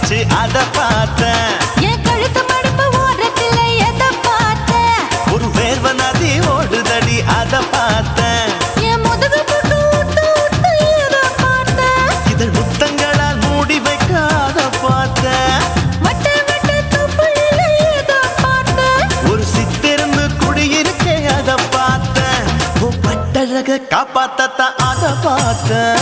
மாட்டிக்கிச்சு அத பார்த்தேன். என் கழுத்து மடிப்பு ஓரத்துல எதை பார்த்தேன்? ஒரு வேர்வ நதி ஓடுதடி அத பார்த்தேன். என் முதுகு போட்டு ஊத்து ஊத்து எதை பார்த்தேன்? இதழ் முத்தங்களால் மூடி வைக்க அத பார்த்தேன். வட்ட வட்ட தொப்புளில எதை பார்த்தேன்? ஒரு சித்திருந்து குடியிருக்கே அத பார்த்தேன். உன் பட்டழக காப்பாத்தத்தான் அத பார்த்தேன்.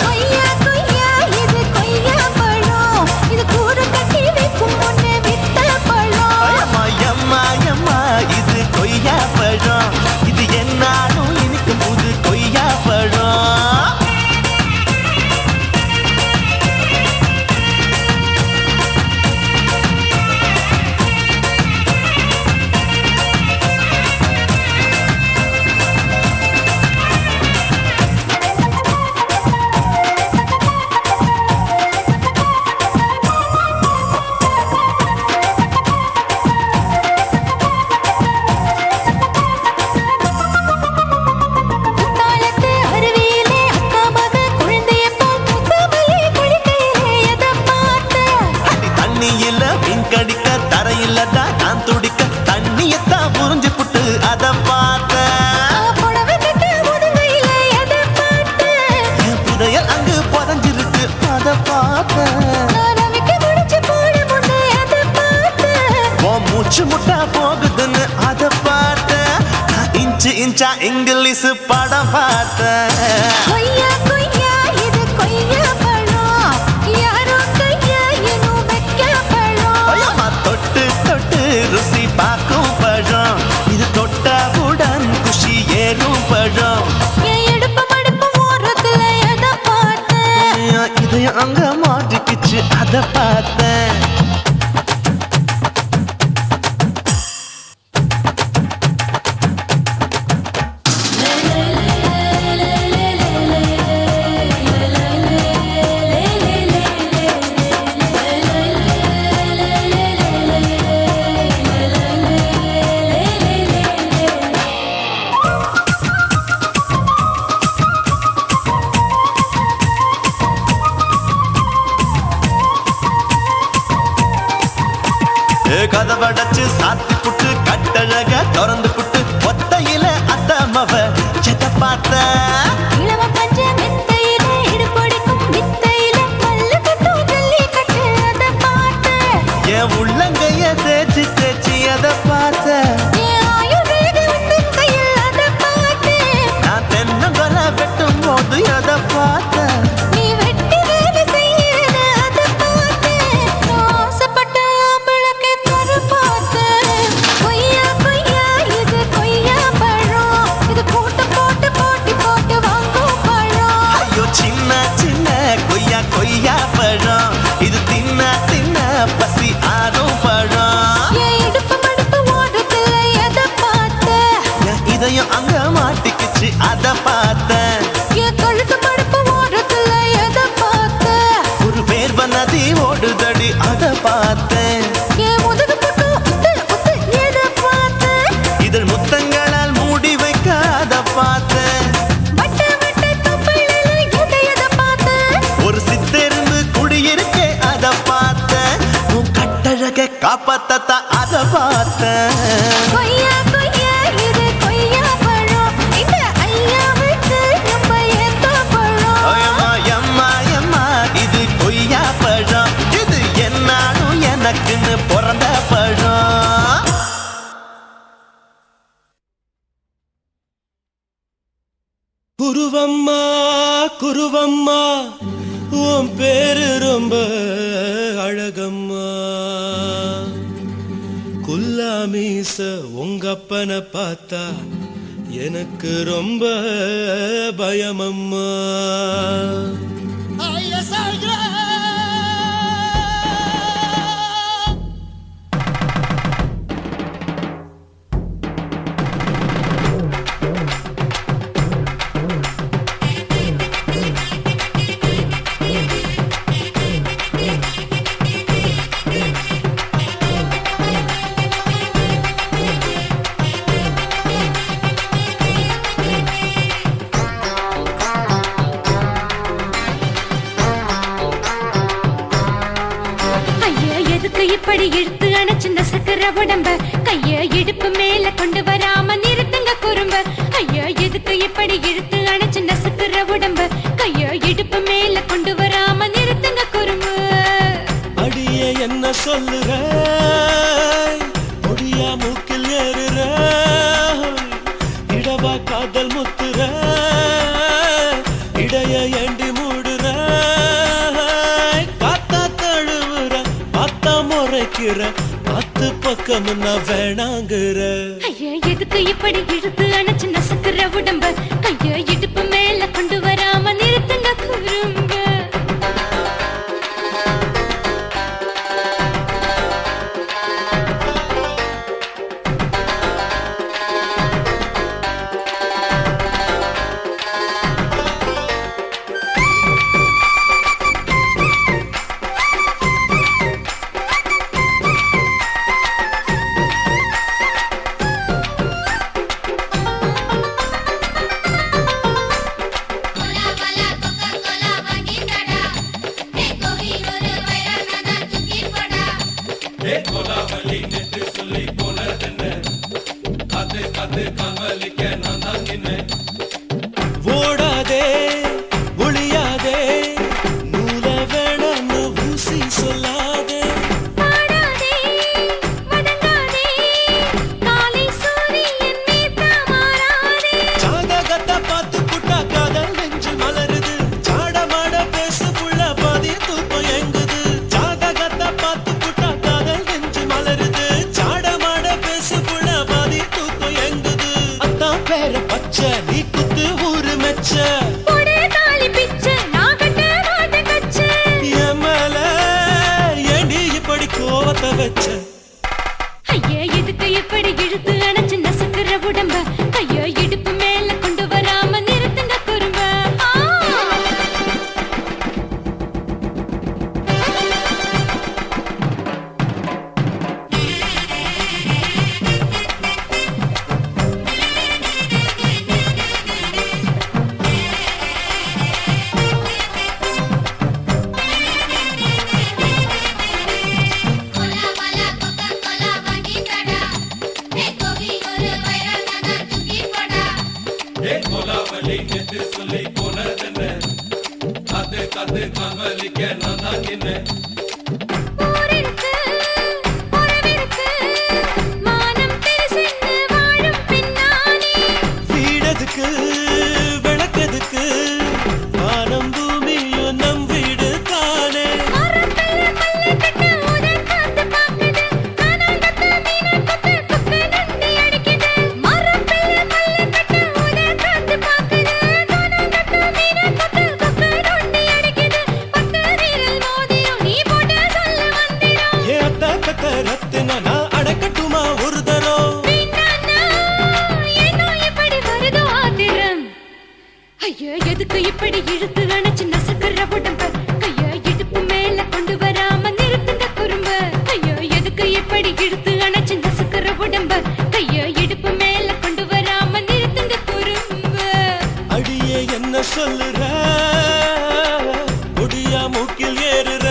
கொய்யா கொய்யா இது கொய்யா பழம், இது கூடு கட்டி வைக்கும் முன்னே வித்த பழம். அம்மா எம்மா எம்மா இது கொய்யா பழம், இது என்னாலும் எனக்கு புது கொய்யா பழம். குத்தாலத்து அருவியிலே அக்கா மக குழந்தைய போல் முசாமலே குளிக்கையிலே எதை பார்த்தேன்? அடி தண்ணியில மீன் கடிக்க தரையில தான் நான் துடிக்க தண்ணியத்தான் புரிஞ்சு புட்டு அத பார்த்தேன். புடவை கட்ட முதுகையிலே எதை பார்த்தேன்? என் புதையல் அங்கு புதஞ்சிருக்கு அத பார்த்தேன். நான் அவிக்க முடிச்சு போட முன்னே எதை பார்த்தேன்? உன் மூச்சு முட்டா போகுதுன்னு அத பார்த்தேன். நான் இன்ச்சு இன்ச்சா இங்கிலீஷ் படம் பார்த்தேன். கொய்யா கொய்யா இது கொய்யா பழம், யாரோ கையா இன்னும் வைக்க பழம். ஐயம்மா தொட்டு தொட்டு ருசி பார்க்கும் பழம், இது தொட்டவுடன் குஷி ஏறும் பழம். என் இடுப்பு மடிப்பு ஓரத்துல எதை பார்த்தேன்? என் இதயம் அங்க மாட்டிக்கிச்சு அத பார்த்தேன். கதவடைச்சு சாத்தி புட்டு கட்டழக திறந்து புட்டு ஒத்தையில அத்தமவ எதை பார்த்த. இளம பஞ்ச மெத்தையிலே இடுப்பொடிக்கும் வித்தையில மல்லு கட்டும் ஜல்லி கட்டு அதை பார்த்தேன். என் உள்ளங்கைய தேய்ச்சி தேய்ச்சி எதை பார்த்த. என் ஆயுர்வேத உந்தன் கையில் அதை பார்த்தேன். நான் தென்னங்கொலை வெட்டும் போது எதை பார்த்த. நீ வெட்டி வேலை செய்யறது அதை பார்த்தேன். நான் ஆசைப்பட்ட ஆம்பளுக்கு தர பார்த்தேன். கொய்யா கொய்யா இது கொய்யா பழம், இது கூட்டு போட்டு போட்டி போட்டு வாங்கும் பழம். ஐயோ சின்ன சின்ன கொய்யா கொய்யா பழம், இது தின்ன தின்ன பசி ஆறும் பழம். என் இடுப்பு மடிப்பு ஓரத்துல எதை பார்த்தேன்? என் இதயம் அங்க மாட்டிக்கிச்சு அத பார்த்தேன். என் கழுத்து மடிப்பு ஓரத்துல எதை பார்த்தேன்? ஒரு வேர்வ நதி ஓடுதடி அத பார்த்தேன். என் முதுகு போட்டு உத்து உத்து எதை பார்த்தேன்? இதழ் முத்தங்களால் மூடி வைக்க அத பார்த்தேன். வட்ட வட்ட தொப்புளில எதை பார்த்தேன்? ஒரு சித்திருந்து குடியிருக்கே அத பார்த்தேன். உன் கட்டழக காப்பாத்தத்தான் அத பார்த்தேன். கொய்யா கொய்யா இது கொய்யா பழம், இந்த ஐயாவுக்கு நம்ம ஏத்த பழம். அம்மா எம்மா எம்மா இது கொய்யா பழம், இது என்னாலும் எனக்குன்னு பிறந்த பழம். குருவம்மா குருவம்மா உன் பேரு ரொம்ப அழகம்மா. குல்லாமீச உங்க அப்பனை பார்த்தா எனக்கு ரொம்ப பயமம்மா. இப்படி இழுத்து அணைச்சு நசுக்கிற உடம்ப கைய இடுப்பு மேல கொண்டு வராம நிறுத்துங்க குறும்ப ஐயா எதுக்கு இப்படி இழுத்து அணைச்சு நசுக்கிற உடம்ப கைய இடுப்பு மேல கொண்டு வராம நிறுத்துங்க குறும்ப அடியே என்ன சொல்லுற முடியா மூக்கில் ஏறுற இடவா காதல் முத்துற இடைய ஏண்டி மூடுற காத்தா தழுவுற பார்த்தா முறைக்கிற பத்து பக்கம் நான் வேணாங்குற ஐயா எதுக்கு இப்படி இழுத்து அணைச்சு நசுக்கிற உடம்ப கைய இடுப்பு மேல கொண்டு வராம நிறுத்துங்க குறும்ப ஓடாதே ஒளியாதே நூல வேணான்னு ஊசி சொல்லாதே பாடாதே வதங்காதே காலை சூரியன் மீது மாறாதே ஜாதகத்தை பார்த்து புட்டா காதல் நெஞ்சு மலருது சாடமாட பேசு புள்ள பாதி தூக்கம் எங்குது ஜாதகத்தை பார்த்து புட்டா காதல் நெஞ்சு மலருது சாடமாட பேசு புள்ள பாதி தூக்கம் எங்குது அத்தான் பேர பச்சை நீ குத்து ஊரு மெச்ச போடே தாலி பிச்சை நான் கட்ட மாட்டேன் கச்சை என் மேல ஏண்டி இப்படி கோவத்தை வச்ச ஐயா எதுக்கு இப்படி இழுத்து அணைச்சு நசுக்கிற உடம்ப கைய இடுப்பு மேல கொண்டு வராம நிறுத்துங்க குறும்ப ஊரிருக்கு உறவிருக்கு மானம் பெருசென்னு வாழும் பின்னானே வீடதுக்கு விளக்கதுக்கு வானம் பூமியும் நம் வீடு தானே மரத்துல மல்லு கட்ட உதன் காத்து பாக்குது கானாங்கத்து மீனாங்கத்து குக்கு நண்டி அடிக்குது மரத்துல மல்லு கட்ட உதன் காத்து பாக்குது கானாங்கத்து மீனாங்கத்து குக்கு நண்டி அடிக்குது பத்து வீரல் மோதிரம் நீ போட்ட சொல்ல வந்திடும் ஏ அத்த கத்த ரத்தின நான் அடக்கட்டுமா ஒரு தரம் வீணானா ஏனோ இப்படி வருதோ ஆத்திரம் ஐயா எதுக்கு இப்படி இழுத்து அணைச்சு நசுக்கிற உடம்ப கைய இடுப்பு மேல கொண்டு வராம நிறுத்துங்க குறும்ப ஐயா எதுக்கு இப்படி இழுத்து அணைச்சு நசுக்கிற உடம்ப கைய இடுப்பு மேல கொண்டு வராம நிறுத்துங்க குறும்ப அடியே என்ன சொல்லுற முடியா மூக்கில் ஏறுற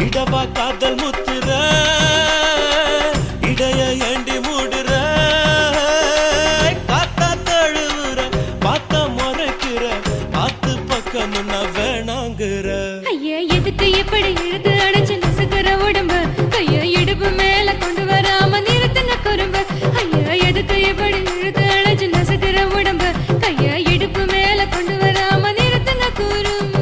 இடவா காதல் முத்துற இடைய ஏண்டி மூடுற காத்தா தழுவுற பார்த்த முறைக்கிற பார்த்து பக்கம் நான் வேணாங்குற ஐயா எதுக்கு இப்படி இழுத்து அணைச்சு நசுக்கிற உடம்ப கைய இடுப்பு மேல கொண்டு வராம நிறுத்துங்க குறும்ப ஐயா எதுக்கு இப்படி இழுத்து அணைச்சு நசுக்கிற உடம்ப கைய இடுப்பு மேல கொண்டு வராம நிறுத்துங்க குறும்ப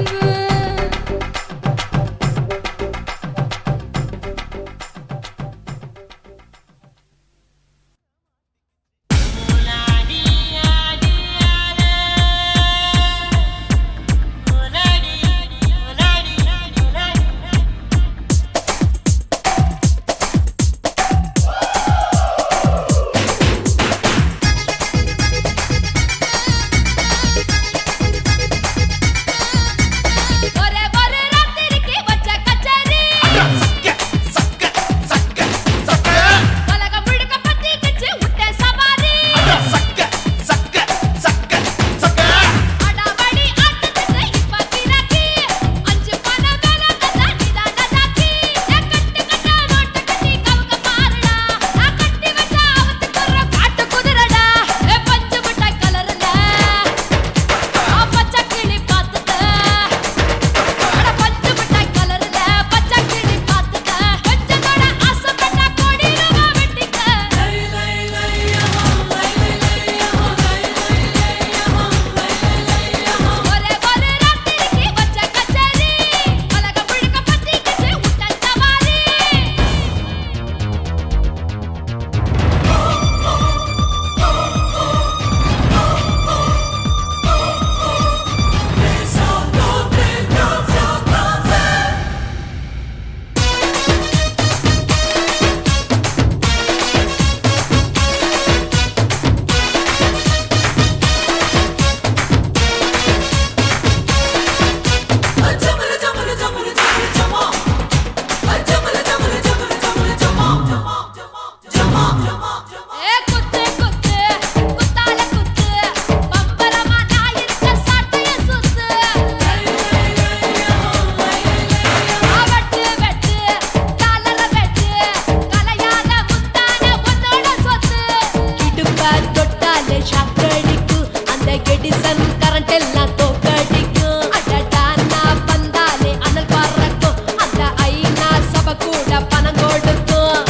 வந்தாலே ஷாக்கடிக்கும் அந்த எடிசன் கரண்ட் எல்லாம் தோக்கடிக்கும் அடடா நான் வந்தாலே அனல் பறக்கும் அந்த ஐநா சபை கூட பணம் கொடுக்கும்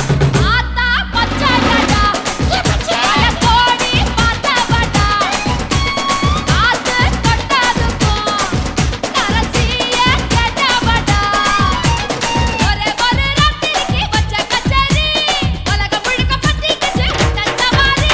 ஆத்தா பச்சைடா பச்சைய கோடி பார்த்தவடா காத்து கொட்டாதுக்கும் கரசிய கேட்டவடா ஒரே ஒரு ராத்திரிக்கு வச்ச கச்சேரி உலகம் முழுக்க பத்திக்கிச்சு உட்டன் சவாரி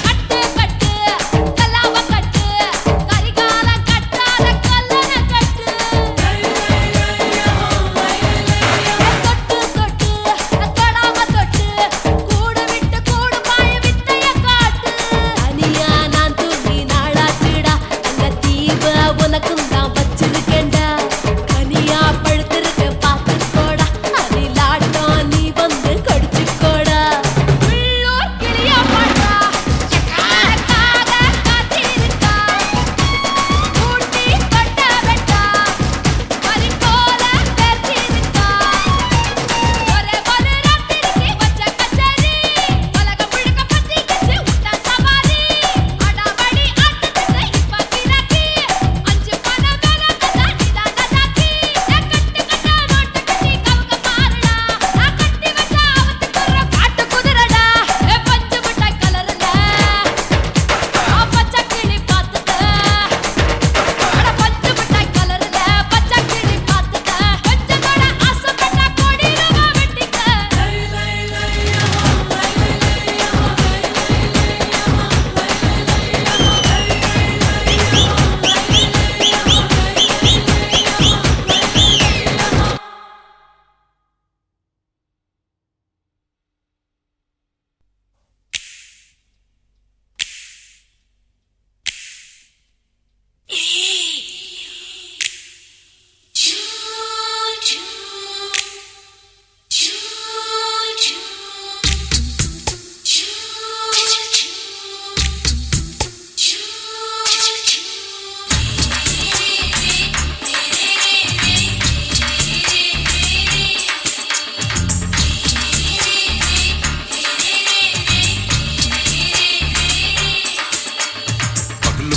கட்டு கட்டு கல்லாவ கட்டு கரிகால கட்டாத கல்லன கட்டு தொட்டு தொட்டு தொடாம தொட்டு கூடு விட்டு கூடு பாய வித்தைய காட்டு அனியா நான் தூங்கி நாளாச்சுடா அந்த தீவ உனக்கும் தான் வச்சிருக்கேன்டா கனியா பழுத்திருக்க பார்த்துக்கோடா அதிலாட்டம் நீ வந்து கடிச்சுக்கோடா உள்ளூர் கிளியா பாட்டா எனக்காக காத்திருக்கா ஊட்டி கொட்ட வெட்டா பறி போல பேர்த்திருக்கா ஒரே ஒரு ராத்திரிக்கு வச்ச கச்சேரி உலகம் முழுக்க பத்திக்கிச்சு உட்டன் சவாரி அடாவடி ஆட்டத்துக்கு இப்ப கிராக்கி அஞ்சு பணம் வேற கதா நிதான தாக்கி கட்டு கட்டா நோட்டு கட்டி கவுக்க பாருடா நான் கட்டி வச்ச அவத்துக்குற காட்டு குதிரடா பஞ்சு மிட்டாய் கலர்ல பச்சை கிளி பார்த்துக்க அட பஞ்சு மிட்டாய் கலர்ல பச்சை கிளி பார்த்துக்க கொஞ்சம் கூட ஆசைப்பட்டா கோடி ரூபா வெட்டிக்க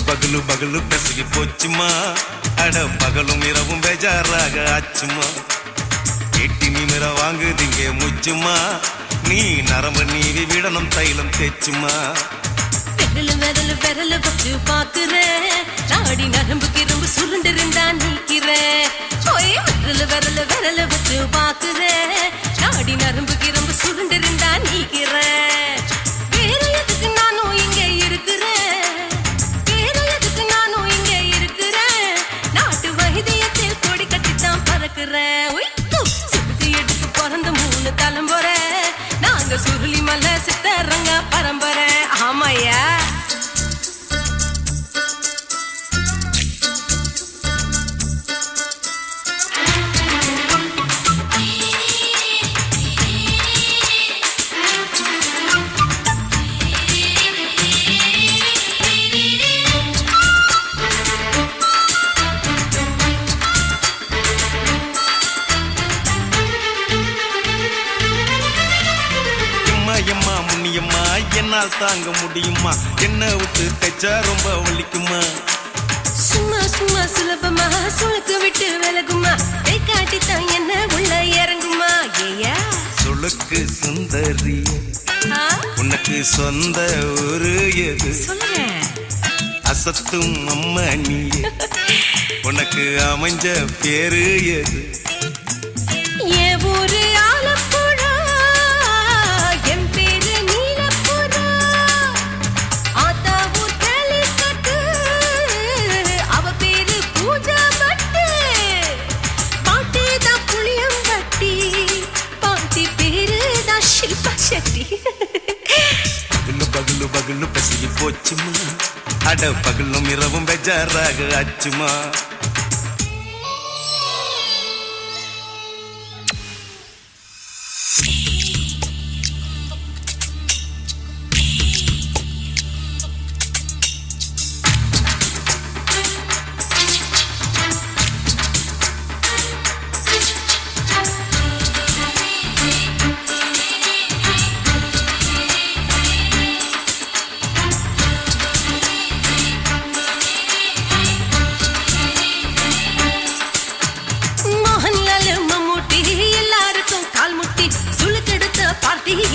பகலு பகலு பெசகி போச்சுமா அட பகலும் இரவும் பேஜாராக ஆச்சுமா எட்டி நிமிர வாங்குதிங்க முச்சுமா நீ நரம்பு நீவி விடணும் தைலம் தேச்சுமா விரல் விரல் வச்சு பாக்குறேன் நாடி நரம்பு கிரும்பு சுருண்டிருந்தா நீக்கிறேன் ஓய் விரல் விரல் வச்சு பாக்குறேன் நாடி நரம்பு கிரும்பு சுருண்டிருந்தா நீக்கிறேன் வேற எதுக்கு நானும் இங்க இருக்கிறேன் வேற எதுக்கு நானும் இங்க இருக்கிறேன் நாட்டு வைத்தியத்தில் கொடி கட்டித்தான் பறக்கிறேன் சுத்தி எடுத்து பிறந்த 3 தலைமுறை நாங்க சுருளி மலை சித்தரங்க பரம்பரை ஆமாயா எம்மா முன்னியம்மா என்னால் தாங்க முடியுமா என்ன விட்டு தைச்சா ரொம்ப வலிக்குமா சும்மா சும்மா சுலபமா சுளுக்கு விட்டு விலகுமா கை காட்டித்தான் என்ன உள்ள இறங்குமா ஏயா சுளுக்கு சுந்தரி உனக்கு சொந்த ஊரு எது சொல்றேன் அசத்தும் அம்மா நீ உனக்கு அமைஞ்ச பேரு எது என் ஊரு ஆலப்புழா என் பேரு நீலப்புறா ஆத்தா ஊர் கேலிக்கட்டு பகலு பசிக்கு போச்சுமா அட பகலும் இரவும் பெஜாராக ஆச்சுமா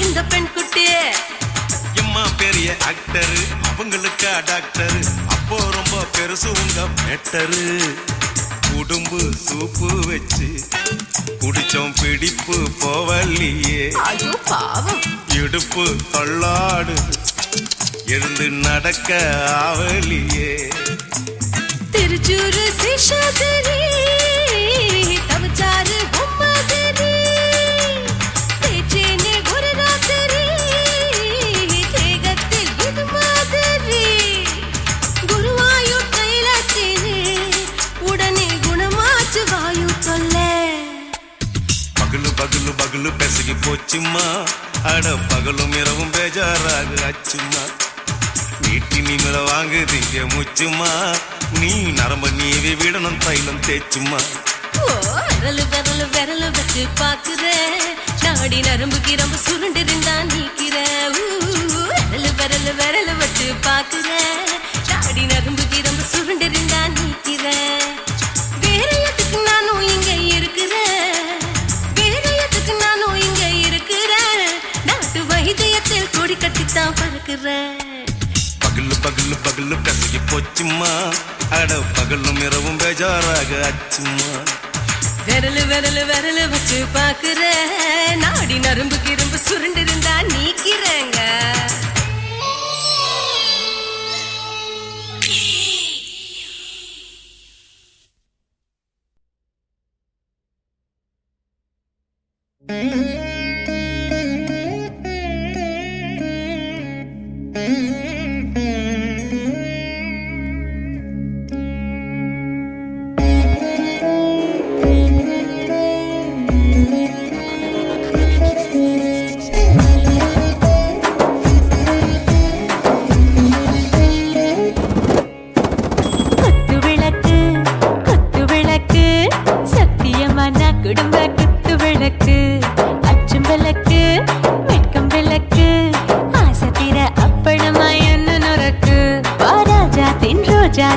இந்த பெண் குட்டி எம்மா பெரிய ஆக்டர் அவங்களுக்கா டாக்டர் அப்போ ரொம்ப பெருசு உங்க மேட்டரு உடும்பு சூப்பு வச்சு குடிச்சோம் பிடிப்பு போவல்லையே ஐயோ பாவம் இடுப்பு தள்ளாடு எழுந்து நடக்க ஆவலியே திருச்சூரு சிஷாதிரி தவச்சாரு பொம்மதிரி தேச்சேனே ஒரு ராத்திரி தேகத்தில் இது மாதிரி குருவாயூர் கைலாச்சினே உடனே குணமாச்சு வாயு சொல்ல பகலு பகலு பகலு பெசகி போச்சுமா அட பகலும் இரவும் பேஜாராக ஆச்சுமா நீட்டி நீங்கள வாங்குதீங்க முச்சுமா நீ நரம்ப நீவி விடணும் தைலம் தேச்சுமா விரலு விரலு விரலு வச்சு பாக்குற நாடி நரம்பு கிரம்பு சுருண்டிருந்தா நீக்கிற விரலு விரலு விரலு வச்சு பாக்குற நாடி நரம்பு கிரம்பு சுருண்டிருந்தா நீக்கிற வேற எதுக்கு நானும் இங்க இருக்கிறேன் வேற எதுக்கு நானும் இங்க இருக்கிறேன் நாட்டு வைத்தியத்தில் கொடி கட்டித்தான் பறக்கிறேன் பகலு பகலு பகலு கசகி போச்சுமா அட பகலும் இரவும் பேஜாராக ஆச்சுமா விரலு விரலு விரலு வச்சு பாக்குற நாடி நரம்பு கிரும்பு சுருண்டிருந்தா நீக்கிறேங்க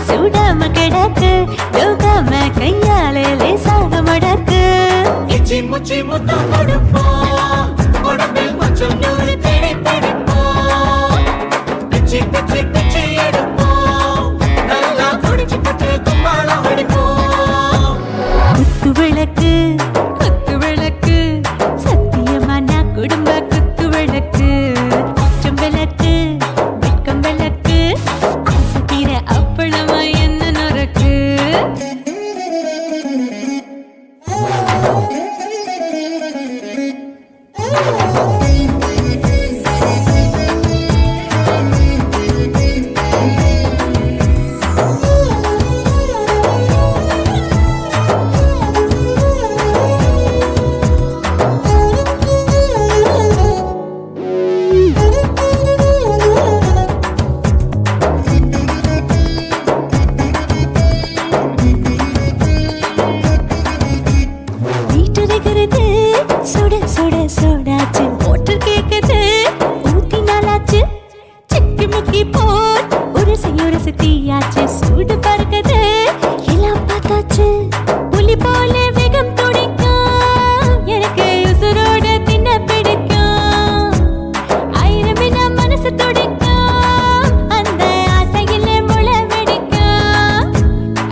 சுடாம கிடக்கு யோகாம கையாலே லேசாக மடக்கு இச்சி முச்சி முத்தம் கொடுப்போம் உடம்பில் மச்சம் நூறு தேடி பிடிப்போம் பிச்சி பிச்சி பிச்சி எடுப்போம் நல்லா குடிச்சு பட்டு கும்பாளம் அடிப்போம் குத்து விளக்கு சத்தியமான குடும்ப குத்து விளக்கு அச்சம் விளக்கு வெட்கம் விளக்கு ஆசை தீர அப்பளமா என்ன நொறுக்கு சுட சுட சுடாச்சு மோட்டர் கேக்குது ஊத்தி நாளாச்சு சிக்கி முக்கி போல் உரசி தீயாச்சு சூடு பறக்குது எல்லாம் பார்த்தாச்சு புலி போல வேகம் துடிக்கும் எனக்கு உசுரோட தின்ன பிடிக்கும் ஆயிரம் மனசு துடிக்கும் அந்த ஆசையில முளை வெடிக்கும்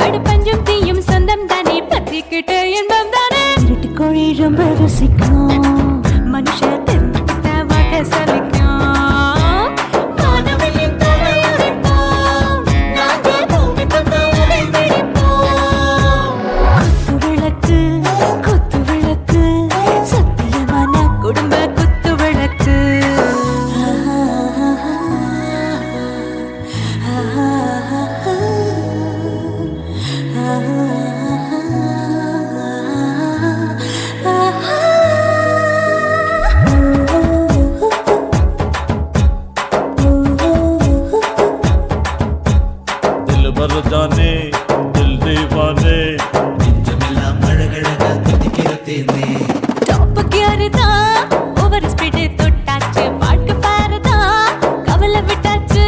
அடு பஞ்சும் தீயும் சொந்தம் தானே பத்திக்கிட்டு இன்பம் தானே இருட்டு கோழி ரொம்ப ருசிக்கும் மனுஷ தெரிஞ்சுக்கிட்ட வாக்க சலிக்கும் மானவளின் தலையுடைப்போம் நாங்கள் பூமி பந்த உடை வெடிப்போம் குத்து விளக்கு சத்தியமான குடும்ப குத்து விளக்கு दिलबर जाने दिल दीवाने நெஞ்சமெல்லாம் அழகழகா தித்திக்கிற தேனே டாப் கியர் தான் ஓவர் ஸ்பீட் தொட்டாச்சு வாழ்க்கை பாரு தான் கவலை விட்டாச்சு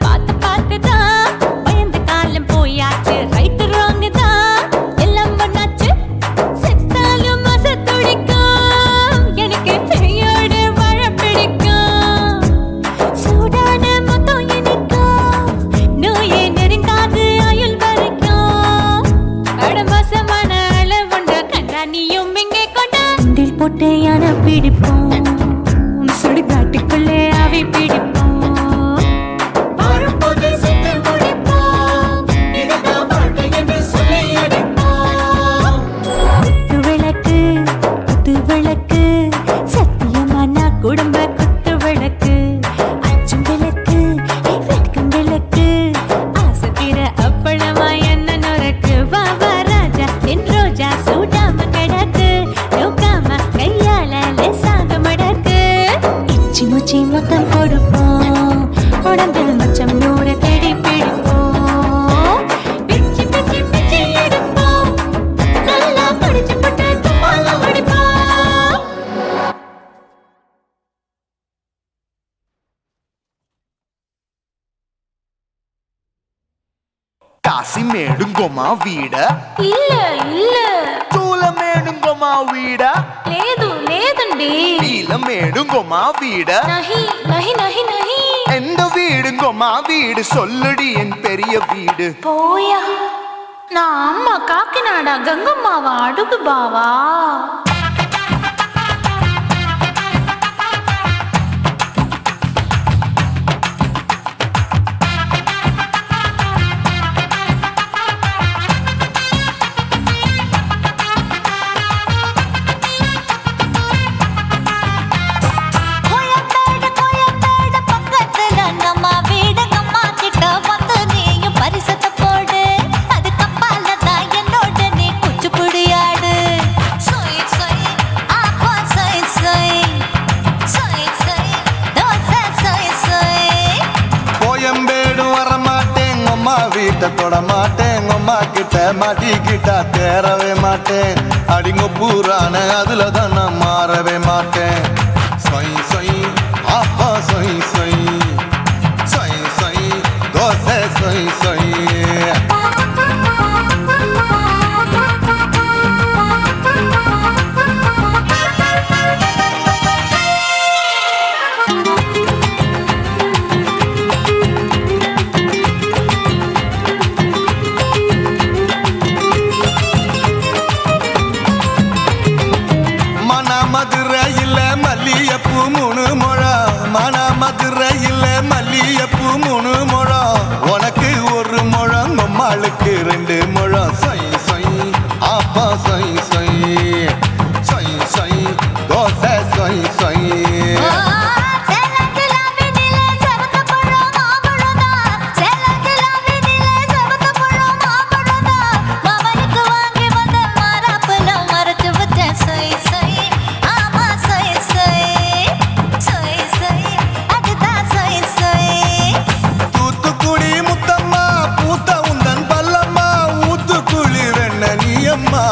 பார்த்து பார்த்து தான் பயந்து காலம் போயாச்சு ரைட் ராங் தான் எல்லாம் பண்ணாச்சு செத்தாலும் மச துடிக்கும் எனக்கு பெயோடு வாழ பிடிக்கும் சூடான மொத்தம் எனக்கும் நோயே நெருங்காது ஆயுள் வரைக்கும் அடமோசமான அளவுண்ட கண்டா நீயும் இங்கே கொண்ட உண்டில் போட்டு யானை பிடிப்போம் சுடுகாட்டுக்குள்ளே அவை பிடிப்போம் வரும்போது சித்து முடிப்போம் இதுதான் வாழ்க்கை என்று சொல்லி அடிப்போம் குத்து விளக்கு குத்து விளக்கு சத்தியமான குடும்ப குத்து விளக்கு அச்சும் விளக்கு வெட்கும் விளக்கு ஆசத்திர அப்பளமா என்ன நுறக்கு வா வா ராஜா என் ரோஜா சூடாம கிடக்கு நோக்காம கையால லேசாக மடக்கு இச்சி முச்சி மொத்தம் கொடுப்போம் உடம்பில் மச்சம் நூறு தேடி பிடிப்போம் பிச்சி பிச்சி பிச்சி எடுப்போம் நல்லா படிச்சு போட்டு துப்பால முடிப்போம் కాశీమేడుంగోమా వీడ இல்ல இல்ல చూలమేడుంగోమా వీడ లేదు లేదండి నీలమేడుంగోమా వీడ நஹி நஹி நஹி நஹி எந்த வீடுங்கோமா வீடு சொல்லுடி என் பெரிய வீடு போயா நான் அம்மா காக்கிநாடா கங்கம்மாவா அடுகு பாவா கோயம்பேடு கோயம்பேடு பக்கத்துல நம்ம வீடு அம்மா கிட்ட வந்து நீயும் பரிசத்தை போடு அது கப்பால தான் என்னோட நீ குச்சிப்புடியாடு சொய் சொய் ஆப்பா சொய் சொய் சொய் சொய் தோசை சொய் சொய் கோயம்பேடு வரமாட்டேன் அம்மா வீட்டை தொட மாட்டேன் அம்மா கிட்ட மாட்டிக்கிட்டா தேரவே மாட்டேன் அடிங்க பூரான அதுல தான் நான் மாறவே மாட்டேன் சொய் சொய் அப்பா சொய் சொய் சொய் சொய் தோசை சொய் சொய் மதுரையில் மல்லியப்பூ 3 முழம் மன மதுரையில் மல்லியப்பூ 3 முழம் உனக்கு 1 முழம் அம்மாளுக்கு 2 முழம் சொய் சொய் அப்பா சொய் சொய் சொய் சொய் தோசை சொய் சொய் தூத்துக்குடி முத்தம்மா பூத்த உந்தன் பல்லம்மா ஊத்துக்குழி வெண்ண நீயம்மா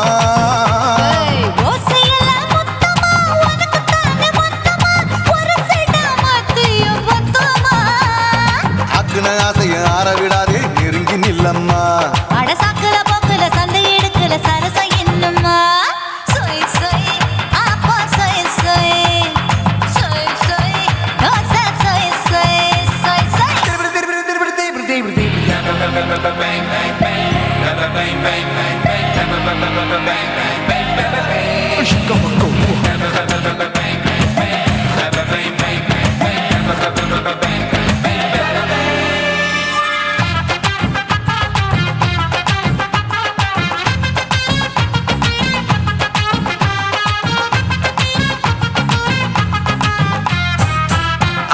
அக்குன ஆசைய ஆற விடாதே நெருங்கி நில்லம்மா அடசாக்குல போக்குல சந்தை எடுக்கல சரச என்னம்மா சொய் சொய் ஆப்பா சொய் சொய் சொய் சொய் தோசை சொய் சொய் சொய் சொய்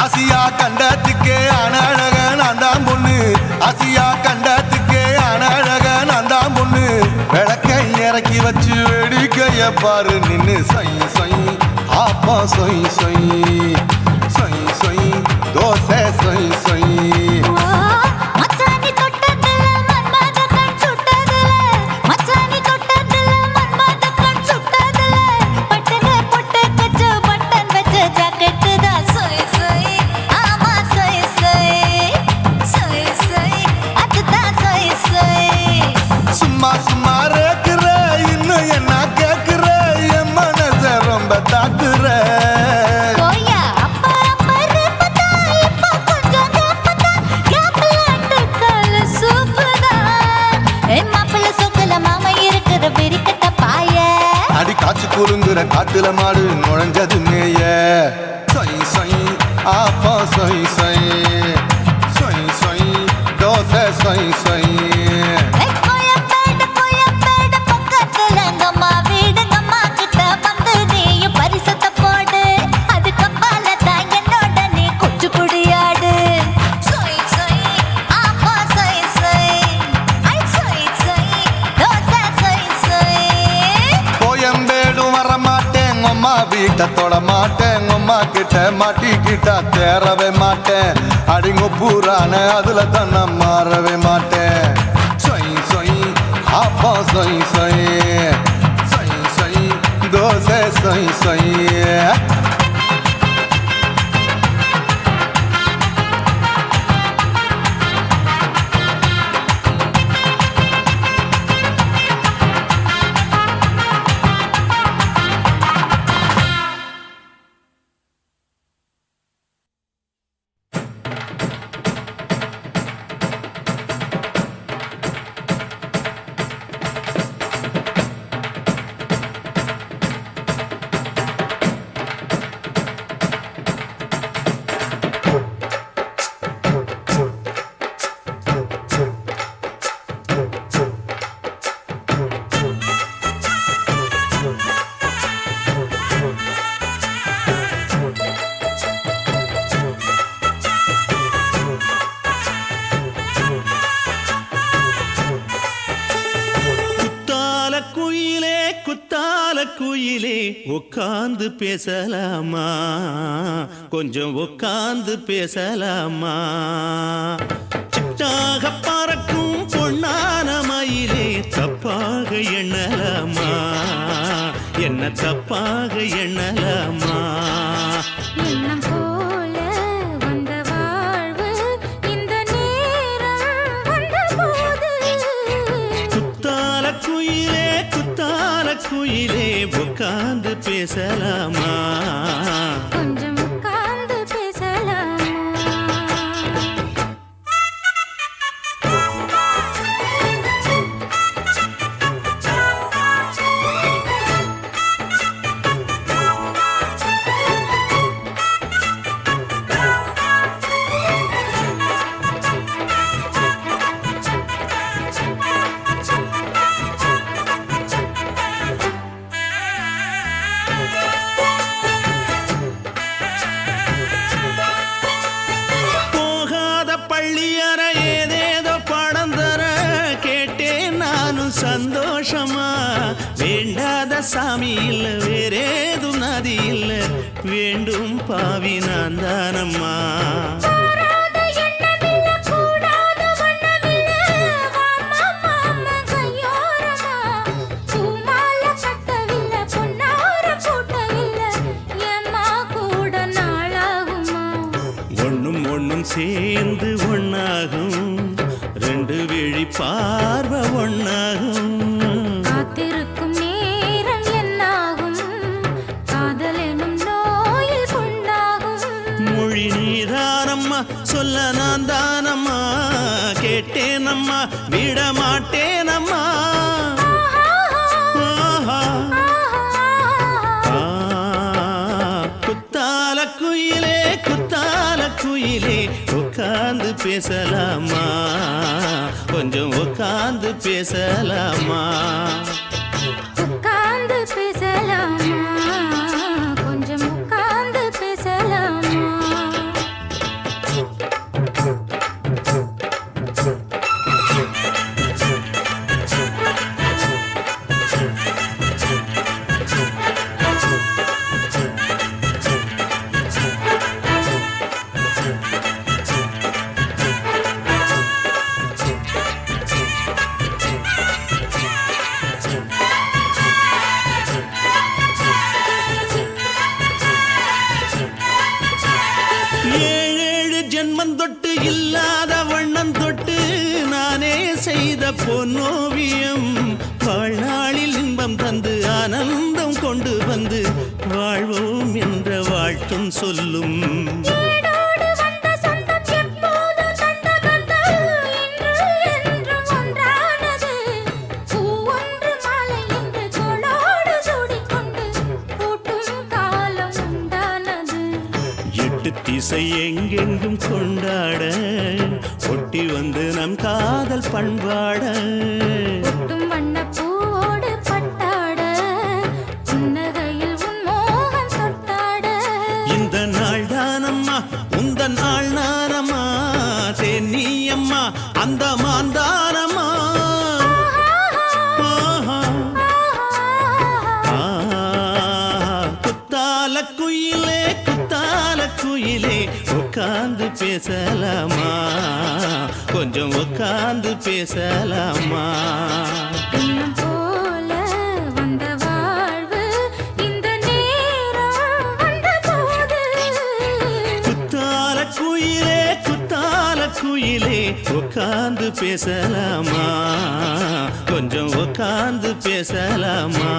ஆசியா கண்டத்துக்கே அனழக நான் தான் பொண்ணு ஆசியா கண்டத்துக்கே அனழக நான் தான் பொண்ணு விளக்கை இறக்கி வச்சு வேடிக்கைய பாரு நின்னு சொய் சொய் ஆப்பா சொய் சொய் சொய் சொய் தோசை சொய் சொய் மச்சானி தொட்டதுல சும்மா சும்மா ரேக்குற இன்னும் என்ன கேக்குற என் மனச ரொம்ப தாக்குற போயா அப்பா அப்பா ரப்பதா இப்போ கொஞ்சம் கேப்பதா கேப்ல அண்டு கால சூப்பதா ஏ மாப்பிள்ள சொக்கல மாமா இருக்கிற வெறிக்கட்ட பாய அடி காய்ச்சி குலுங்குற காட்டுல மாடு நுழைஞ்சது மேய சொய் சொய் ஆப்பா சொய் சொய் சொய் சொய் தோசை சொய் சொய் கோயம்பேடு பக்கத்துல எங்கம்மா வீடு அம்மா கிட்ட வந்து நீயும் பரிசத்தை போடு அது கப்பால தான் என்னோட நீ குச்சி புடியாடு சொய் சொய் ஆப்பா சொய் சொய் ஐ சொய் சொய் தோசை சொய் சொய் கோயம்பேடு வரமாட்டேன் அம்மா வீட்டை தொட மாட்டேன் அம்மா கிட்ட மாட்டிக்கிட்டா தேரவே மாட்டேன் அடிங்க பூரான அதுல தான் நான் மாறவே மாட்டேன் சொய் சொய் ஆப்பா சொய் சொய் சொய் சொய் தோசை சொய் சொய் குத்தால குயிலே உட்கார்ந்து பேசலாமா கொஞ்சம் உட்கார்ந்து பேசலாமா சிட்டாக பறக்கும் பொன்னான மயிலே தப்பாக எண்ணலாமா என்ன தப்பாக எண்ணலாமா எண்ணம் போல வந்த வாழ்வு இந்த நேரம் வந்தபோது குத்தால குயிலே உட்கார்ந்து பேசலாமா கொஞ்சம் உட்கார்ந்து பேசலாமா சந்தோஷமா வேண்டாத சாமி இல்ல வேறேது நதி இல்ல வேண்டும் பாவி நான் தானம்மா ஒண்ணும் ஒண்ணும் சேர்ந்து ஒண்ணாகும் ரெண்டு விழி பார்வை ஒண்ணாகும் காத்திருக்கும் நேரம் என்னாகும் காதல் எனும் நோயில் புண்ணாகும் மொழி நீதானம்மா சொல்ல நான் தானம்மா கேட்டேனம்மா விட மாட்டேனம்மா குத்தால குயிலே உட்கார்ந்து பேசலாமா கொஞ்சம் உட்கார்ந்து பேசலாமா உட்கார்ந்து பேசலாமா கொஞ்சம் உட்கார்ந்து பேசலாமா பொன்னோவியம் வாழ்நாளில் இன்பம் தந்து ஆனந்தம் கொண்டு வந்து வாழ்வோம் என்ற வாழ்த்தும் சொல்லும். ஏடோடு வந்த சொந்தம் எப்போதும் தந்த பந்தம் இன்று என்றும் ஒன்றானது. பூ ஒன்று மாலை என்று தோளோடு சூடிக்கொண்டு பூட்டும் காலம் உண்டானது. எட்டு திசை எங்கெங்கும் கொண்டாட ஒட்டி வந்து நம் காதல் பண்பாட ஒட்டும் வண்ணப் பூவோடு பட்டாட புன்னகையில் உன் மோகம் தொட்டாட. இந்த நாள் தானம்மா உந்த நாள் நானம்மா தென்னியம்மா அந்த மாந்தானம்மா. ஆஹா. குத்தால குயிலே குத்தால குயிலே உட்கார்ந்து பேசலாமா கொஞ்சம் உட்கார்ந்து பேசலாமா. இன்னும் போல வந்த வாழ்வு இந்த நேரம் வந்தபோது. குத்தால குயிலே உட்கார்ந்து பேசலாமா கொஞ்சம் உட்கார்ந்து பேசலாமா.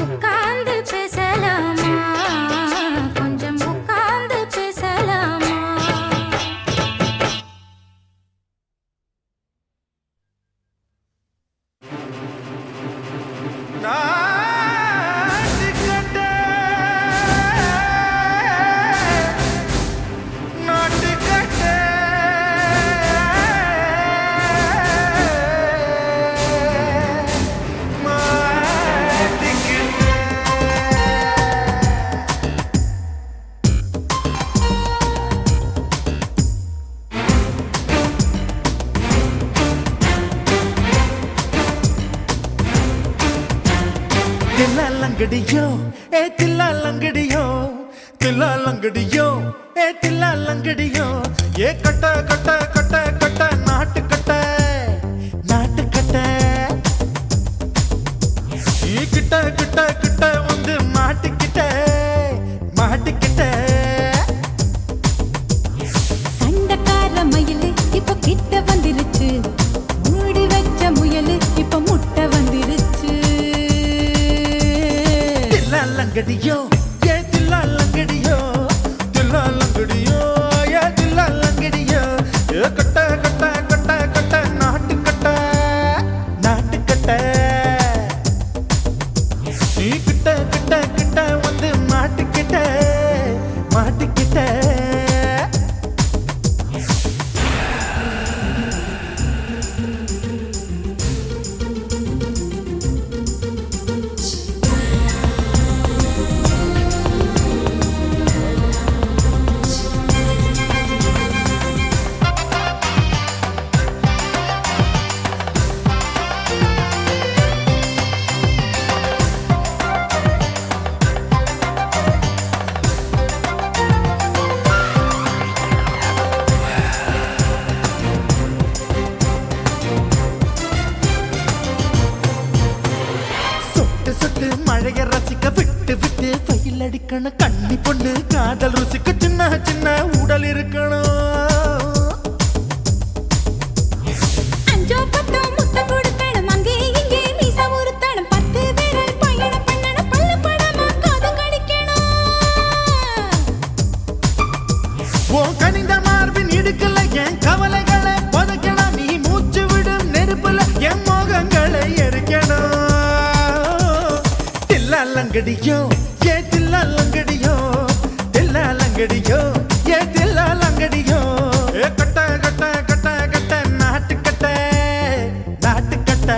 உட்கார்ந்து பேசலாமா கொஞ்சம் உட்கார்ந்து பேசலாமா. தில்லாலங்கடியோ ஏ தில்லாலங்கடியோ தில்லாலங்கடியோ ஏ தில்லாலங்கடியோ ஏ கட்ட கட்ட கட்ட கட்ட நாட்டு கட்ட நாட்டு கட்ட ஈ கிட்ட கிட்ட கிட்ட வந்து மாட்டிக்கிட்ட மாட்டிக்கிட்ட. சண்டக்கார மயிலு இப்ப கிட்ட வந்துருச்சு. மூடி வச்ச முயலு இப்ப முட்டை வந்துருச்சு. தில்லாலங்கடியோ ஏ தில்லாலங்கடியோ தில்லாலங்கடியோ ஏ தில்லாலங்கடியோ ஏ கட்ட கட்ட கட்ட கட்ட நாட்டு கட்ட நாட்டு கட்ட நீ கிட்ட கிட்ட கிட்ட வந்து மாட்டிக்கிட்ட மாட்டிக்கிட்ட. சொட்டு சொட்டு மழைய ரசிக்க விட்டு விட்டு வெயில் அடிக்கணும் கண்ணி பொண்ணு காதல் ருசிக்க சின்ன சின்ன உடல் இருக்கணும். அஞ்சோ பத்தோ முட்டை கொடுக்கணும் அங்கே இங்கே மீச உருத்தணும் 10 விரல் பயணம் பண்ணணும் பல்ல படமா காது கடிக்கணும். ஓ கனிந்த மார்பின் இடுக்கல என் கவலைகளை புதைக்கணும். நீ மூச்சு விடும் நெருப்புல என் மோகங்களை எரிக்கணும். தில்லாலங்கடியோ ஏ தில்லாலங்கடியோ தில்லாலங்கடியோ ஏ தில்லாலங்கடியோ ஏ கட்ட கட்ட கட்ட கட்ட நாட்டு கட்ட நாட்டு கட்ட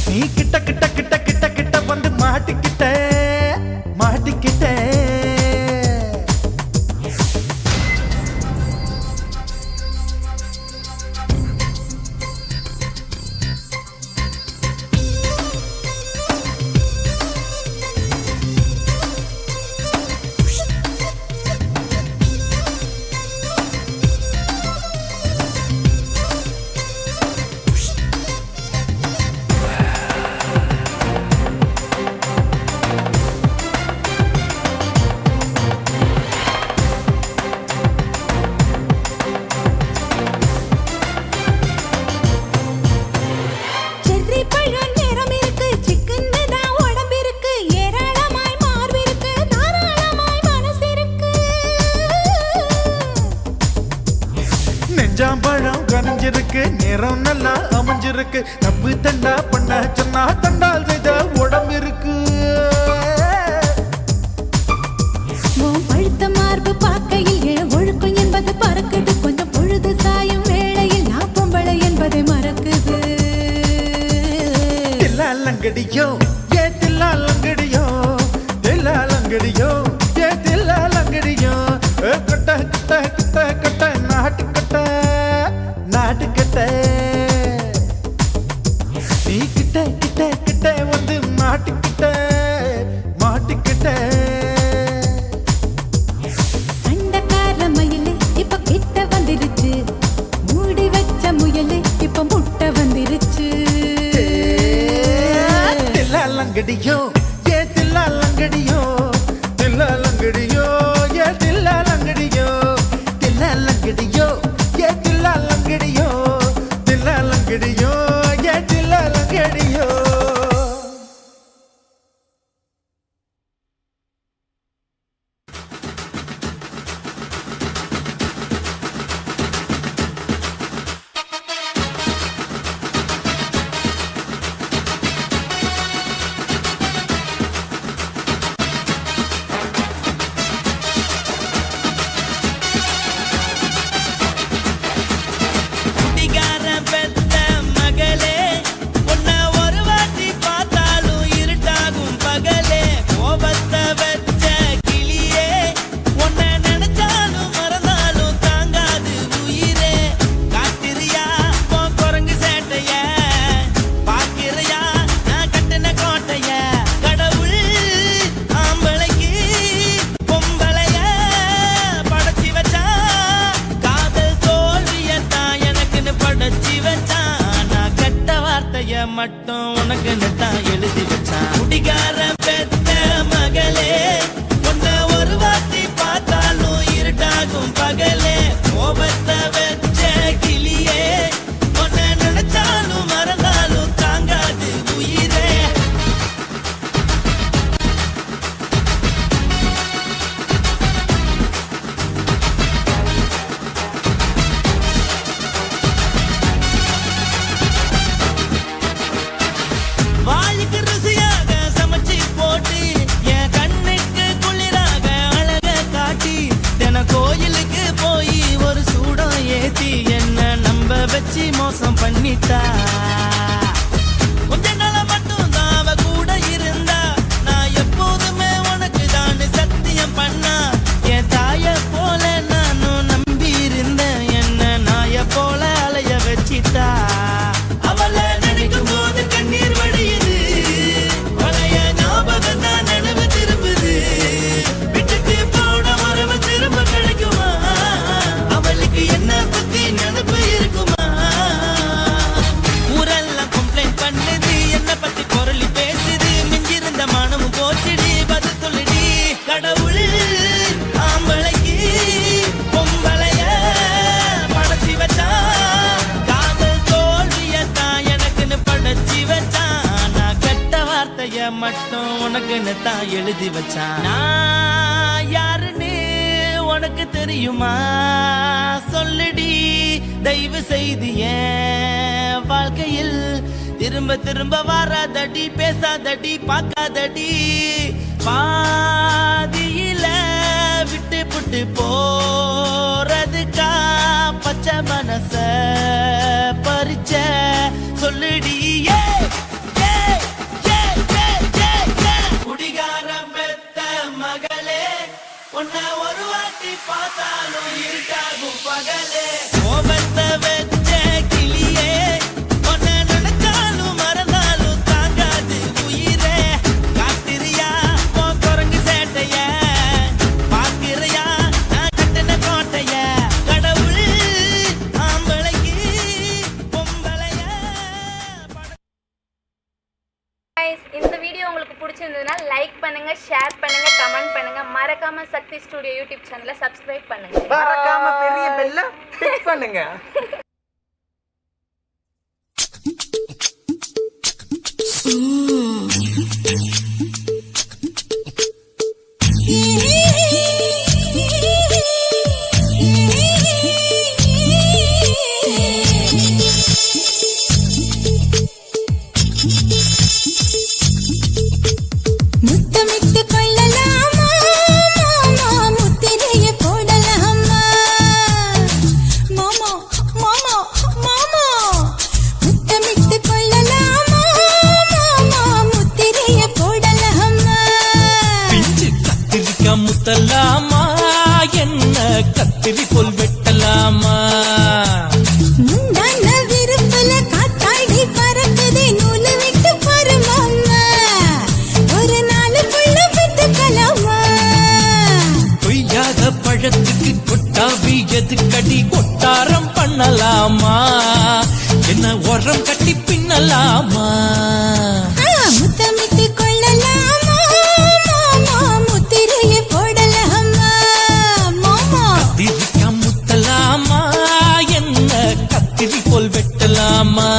நீ கிட்ட கிட்ட கிட்ட கிட்ட கிட்ட வந்து மாட்டிக்கிட்ட மாட்டிக்கிட்ட. நேரம் நல்லா அமைஞ்சிருக்கு தப்பு தண்டா பண்ண சொன்னா தண்டால் செய்த உடம்பு இருக்கு உன் பழுத்த மார்பு பார்க்கையில் என் ஒழுக்கம் என்பது பறக்குது கொஞ்சம் பொழுது சாயும் வேளையில் நான் பொம்பளை என்பதை மறக்குது தில்லாலங்கடியோ ஏ தில்லாலங்கடியோ தில்லாலங்கடியோ ஏ தில்லாலங்கடியோ கட்ட கட்ட கட்ட கட்ட நாட்டுக்கட்ட நாட்டுக்கட்ட நீ கிட்ட கிட்ட கிட்ட வந்து மாட்டிக்கிட்ட மாட்டிக்கிட்ட சண்டைக்கார மயிலு இப்ப கிட்ட வந்துருச்சு மூடி வச்ச முயலு இப்ப முட்டை வந்துருச்சு தில்லாலங்கடியோ ஏ தில்லாலங்கடியோ தில்லாலங்கடியோ ஏ தில்லாலங்கடியோ தில்லாலங்கடியோ ஏ தில்லாலங்கடியோ தில்லாலங்கடியோ ஏ தில்லாலங்கடியோ குடிகார பெத்த மகளே உன்னை ஒரு வாட்டி பார்த்தாலும் இருட்டாகும் பகலே கோபத்தை வச்ச கிளியே உன்னை நினைச்சாலும் மறந்தாலும் தாங்காது உயிரே காத்திரியா உன் குரங்கு சேட்டைய பாக்கிறையா நான் கட்டின கோட்டைய கடவுள் ஆம்பளைக்கு பொம்பளைய படைச்சி வச்சா காதல் தோல்வியத்தான் எனக்குன்னு படைச்சி வச்சான் நான் கெட்ட வார்த்தைய மட்டும் உனக்குன்னு தான் எழுதி வச்சான் குடிகார பெத்த மகளே உன்னை ஒரு வாட்டி பார்த்தாலும் இருட்டாகும் பகலே கோபத்தை வச்ச கிளியே உன்னை நினைச்சாலும் மறந்தாலும் தாங்காது உயிரே வாய்க்கு ருசியாக சமைச்சு போட்டு என் கண்ணுக்கு குளிராக அழக காட்டி தின கோயிலுக்கு போய் ஒரு சூடம் ஏத்தி என்ன நம்ப வச்சு மோசம் பண்ணிட்டா கொஞ்ச நாள மட்டும் தான் அவ கூட இருந்தா நான் எப்போதுமே உனக்கு தான் சத்தியம் பண்ணா என் தாய போல நானும் நம்பி இருந்தேன் என்ன நாய போல அலைய வச்சிட்டா அவளை நினைக்கும் போது கண்ணீர் வடியுது பழைய ஞாபகம் தான் நினைவு திரும்புது விட்டுட்டு போன உறவு திரும்ப கிடைக்குமா அவளுக்கு என்ன பத்தி நினைப்பு இருக்குமா ஊரெல்லாம் கம்ப்ளைண்ட் பண்ணுது என்ன பத்தி பொருளி பேசுது மிஞ்சிருந்த மானமும் போச்சுடி பதில் சொல்லுடி கடவுள் ஆம்பளைக்கு பொம்பளைய படைச்சி வச்சா காதல் தோல்வியத்தான் எனக்குன்னு படைச்சி வச்சான் நான் கெட்ட வார்த்தைய மட்டும் உனக்குன்னு தான் எழுதி வச்சான் நான் யாருன்னு உனக்கு தெரியுமா சொல்லுடி தயவு செய்து என் வாழ்க்கையில் திரும்ப திரும்ப வராதடி பேசாதடி பார்க்காதடி பாதியில விட்டு புட்டு போறதுக்கா பச்சை மனச பறிச்ச சொல்லுடி ஏ, ஏ, ஏ, ஏ, ஏ, ஏ. குடிகாரம் பெத்த மகளே உன்னை ஒரு வாட்டி பார்த்தாலும் இருட்டாகும் பகலே கோபத்தை வச்ச கிளியே உன்னை நினைச்சாலும் மறந்தாலும் தாங்காது உயிரே காத்திரியா உன் குரங்கு சேட்டைய பாக்கிறையா நான் கட்டின கோட்டைய கடவுள் ஆம்பளைக்கு பொம்பளைய Guys, இந்த வீடியோ உங்களுக்கு பிடிச்சிருந்ததுன்னா லைக் பண்ணுங்க, ஷேர் பண்ணுங்க, கமெண்ட் பண்ணுங்க, மறக்காம சக்தி ஸ்டுடியோ யூடியூப் சேனலை சப்ஸ்கிரைப் பண்ணுங்க. மறக்காம பெரிய பெல்ல கிளிக் பண்ணுங்க. ஒரம் கட்டி பின்னலாமா முத்தமிட்டு கொள்ளலாமா மாமா முத்திரையை போடலாமா மாமா கத்திரிக்கா முத்தலாமா என்ன கத்திரி போல் வெட்டலாமா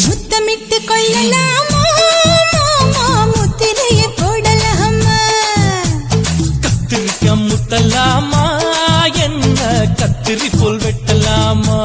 முத்தமிட்டு கொள்ளலாமா மாமா முத்திரையை போடலாமா கத்திரிக்கா முத்தலாமா என்ன கத்திரி போல் வெட்டலாமா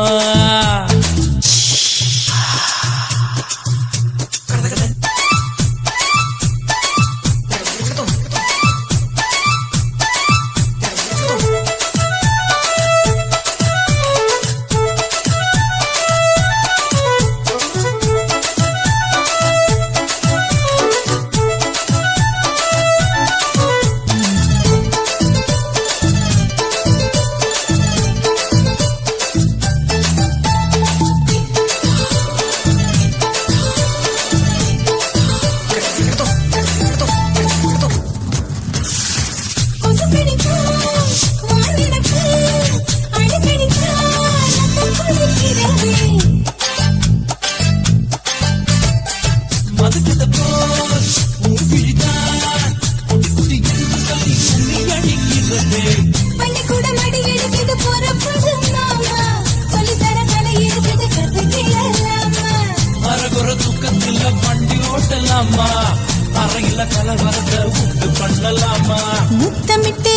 அறையில கலவரத்தை உண்டு பண்ணலாமா முத்தமிட்டு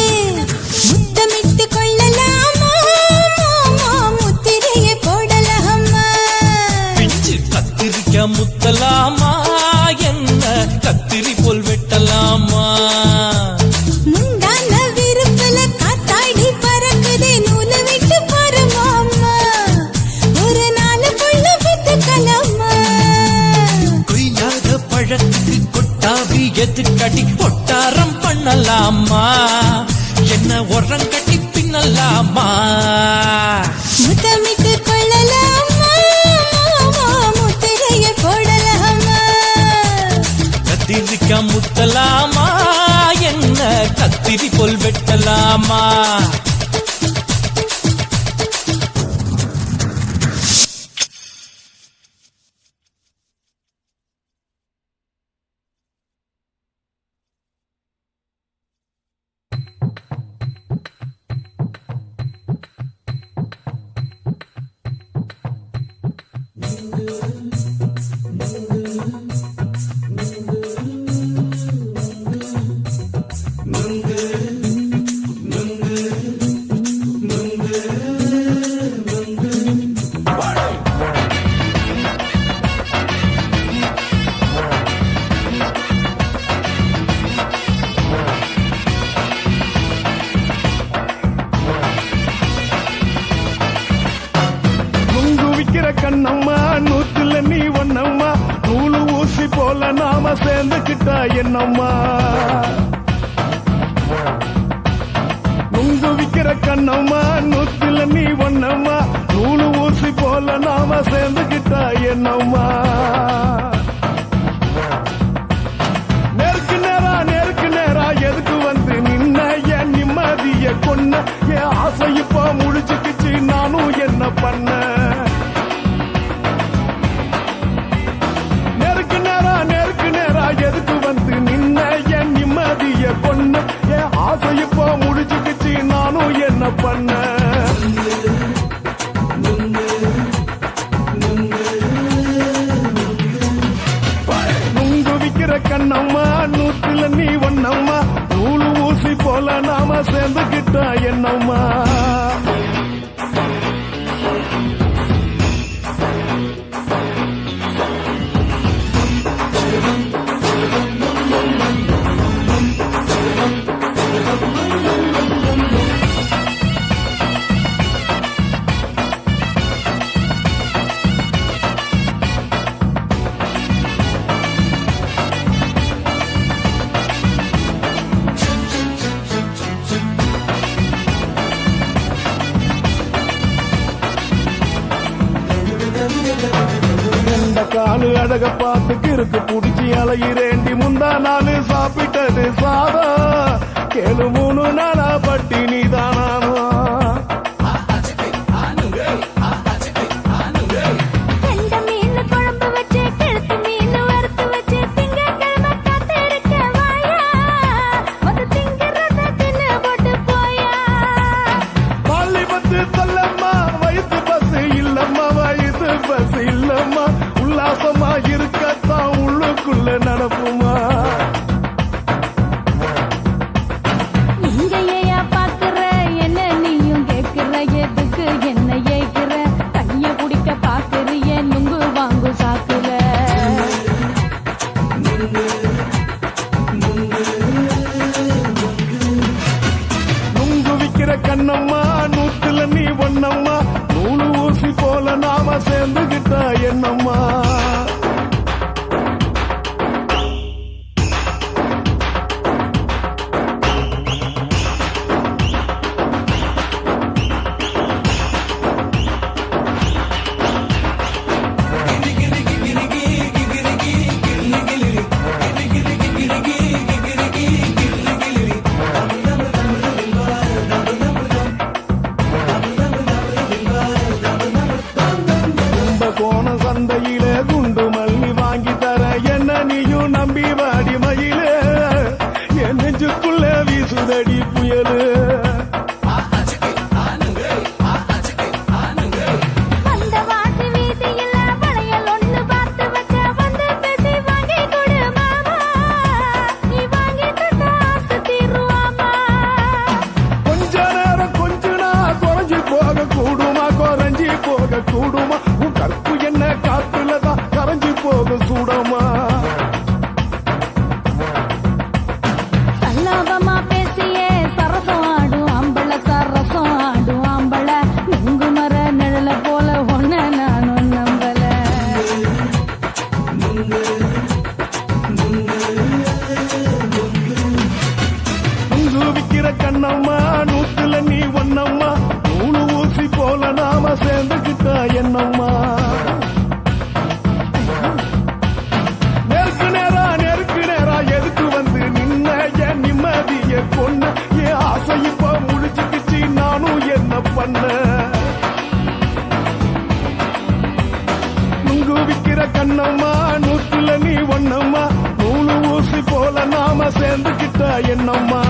முத்தமிட்டு கொள்ளலாமா மாமா முத்திரையை போடலாமா பிஞ்சு கத்திரிக்கா முத்தலாமா என்ன கத்திரி போல் வெட்டலாமா முந்தான விருப்பல காத்தாடி பறக்குதே நூலை விட்டு பாரு மாமா ஒரு நாள் புள்ள வித்துக்கலாமா கொய்யாத பழத்துக்கு கொட்டாவி எதுக்கடி பொட்டாரம் பண்ணலாமா என்ன உரம் கட்டி பின்னலாமா முத்தமிட்டு கொள்ளலாமா மாமா முத்திரையை போடலாமா கத்திரிக்கா முத்தலாமா என்ன கத்திரி போல் வெட்டலாமா கண்ணம்மா நூத்துல நீ ஒன்னம்மா நூலு ஊசி போல நாம சேர்ந்துக்கிட்டா என்னம்மா நுங்கு விக்கிற கண்ணம்மா நூத்துல நீ ஒன்னம்மா நூலு ஊசி போல நாம சேர்ந்துக்கிட்டா என்னம்மா நேருக்கு நேரா எதுக்கு வந்து நின்ன என் நிம்மதிய கொன்ன என் ஆசை இப்ப முடிச்சுக்கிச்சு நானும் என்ன பண்ண சேர்ந்துகிட்டா என்னம்மா காலு அழக பார்த்து கிறுக்கு புடிச்சி அலையிறேண்டி முந்தா நாலு சாப்பிட்டது சாதா கேளு 3 நாளா பட்டினி தானாமா கெண்ட மீன் குழம்பு வச்சு கெளுத்து மீன் வறுத்து வச்சு திங்கக்கிழமை காத்திருக்க வாயா வந்து திங்கிறத தின்னு போட்டு போயா பள்ளி பத்து தள்ளம்மா வயிற்று பஸ் இல்லம்மா வயிற்று பஸ் இல்லம்மா உல்லாசமா இருக்கத்தான் உள்ளுக்குள்ள நடப்புமா இங்கேயா பாக்குற என்ன நீயும் கேக்குற எதுக்கு என்ன ஏக்குற தண்ணிய குடிக்க பாக்குறிய நுங்கு வாங்கு சாக்குற நுங்கு விக்கிற கண்ணம்மா நூத்துல நீ ஒன்னம்மா நூலு ஊசி போல நாம சேர்ந்துகிட்டா என்னம்மா கோண சந்தையில குண்டு மல்லி வாங்கி தர என்ன நீயும் நம்பி வாடி மயில என் நெஞ்சுக்குள்ள வீசுதடி புயலு அந்த வாசி வீதியில வளையல் ஒண்ணு பார்த்து வச்ச வந்து பேசி வாங்கி கொடு மாமா நீ வாங்கி தந்த ஆசை தீருவாமா கொஞ்ச நேரம் கொஞ்சனா குறைஞ்சி போக கூடுமா குறைஞ்சி போக கூடுமா உன் கற்பு என்ன காத்துலதான் கரைஞ்சி போக சூடமா சல்லாபமா பேசியே சரசம் ஆடும் ஆம்பள சரசம் ஆடும் ஆம்பள நுங்கு மர நிழல போல ஒன்ன நானும் நம்பல நுங்கு விக்கிற கண்ணம்மா நூத்துல நீ ஒன்னம்மா நூலு ஊசி போல நாம சேர்ந்துகிட்டா என்னம்மா நெருக்கு நேரா எதுக்கு வந்து நின்ன என் நிம்மதிய கொன்ன என் ஆசை இப்ப முடிச்சுக்கிச்சு நானும் என்ன பண்ண நுங்கு விக்கிற கண்ணம்மா நூத்துல நீ ஒன்னம்மா நூலு ஊசி போல நாம சேர்ந்துகிட்டா என்னம்மா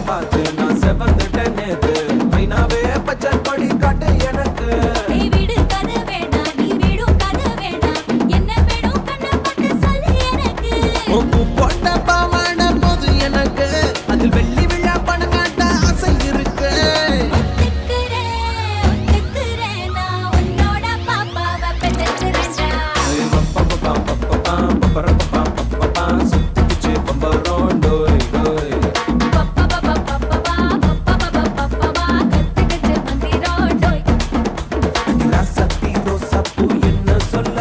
பார்த்து நான் செவந்துட்டேன் நேத்து மைனாவே பச்சை கொடி காட்டு எனக்கு நீ விடு கதை வேண்டாம் நீ விடும் கதை வேண்டாம் என்ன வேணும் கண்ணை பார்த்து சொல்லு எனக்கு உப்பு போட்ட பாவாடை போது எனக்கு அதில் வெள்ளி விழா பணம் காட்ட ஆசை இருக்கு ஒத்துக்கிறேன் நான் உன்னோட பாப்பாவை பெற்றெடுக்கிறேன்டா சுத்திச்சு பம்பரோம் டோய் டோய் கத்துக்கிட்டு வந்திரோடோய் ராசத்தி ரோசாப்பூ என்ன சொல்ல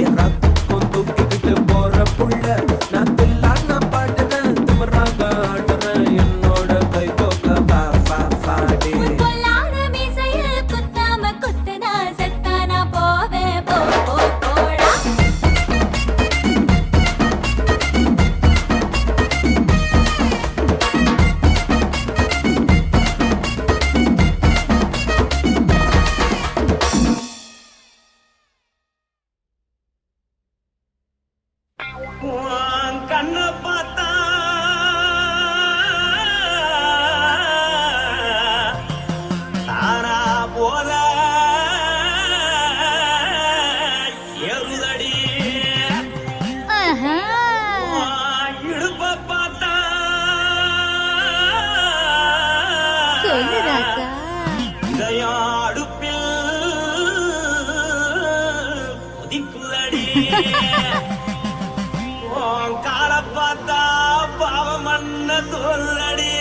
என் ராத்துக்கும் தூக்கிக்கிட்டு போற புள்ள நான் தில்லான பாடுறேன் திமிராக ஆடுறேன் என்னோட கை கோக்க பாடி பொல்லாத மீசையில் குத்தாம குத்துனா செத்தானா போவேன் போடா கண்ணை பார்த்தா தானா போல எருதடி இடுப்ப பார்த்தா சொல்லு ராசா இதயம் அடுப்பில் கொதிக்குதடி உன் காலை பார்த்தா பாவம் மண்ண தோல்லடி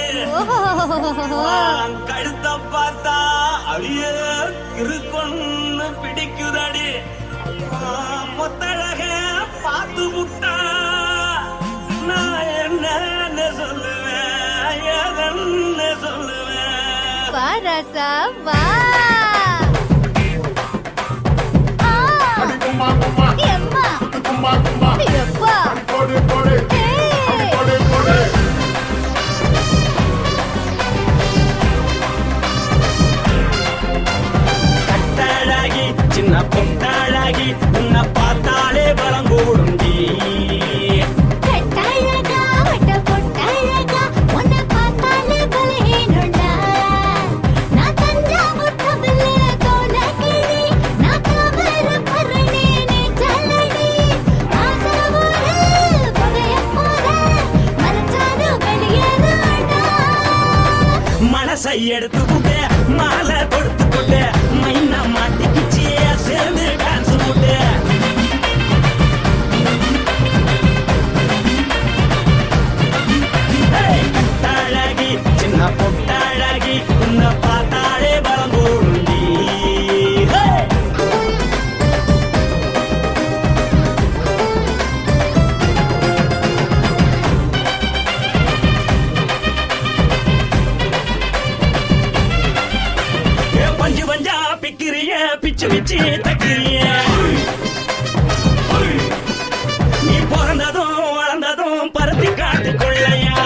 உன் கழுத்த பார்த்தா அழிய இருக்குன்னு பிடிக்குதடி மொத்தழக பார்த்து விட்டா நான் என்ன சொல்லுவேன் எதன்னு சொல்லுவேன் வா ராசா வா கும்மா கும்மா எம்மா கும்மா கும்மா எப்பா போடு போடு ஏய் போடு போடு கட்டழகி சின்ன பொட்டழகி உன்னை பார்த்தாலே பலம் கூடுண்டி கட்டழகா வட்ட பொட்டழகா உன்னை பார்த்தாலே பலஹீனண்டா நான் தஞ்சாவூர் தமிழ்ல கோலகிரி நான் காவர பரணி நீ ஜல்லடி ஆசவூரில் பகைய போல மறைச்சாது வெளியேறாண்டா மனசை எடுத்து புட்டு மாலை கொடுத்து புட்டு மைனா மாட்டிக்கிச்சு சேர்ந்து டான்ஸ் புட்டு கட்டழகி சின்ன பொட்டழகி உன்னை பார்த்தாலே பலம் கூடுண்டி பஞ்சு பஞ்சா பிக்கிறிய பிச்சு பிச்சு தக்கிறிய நீ பிறந்ததும் வளர்ந்ததும் பருத்தி காட்டு கொள்ளையா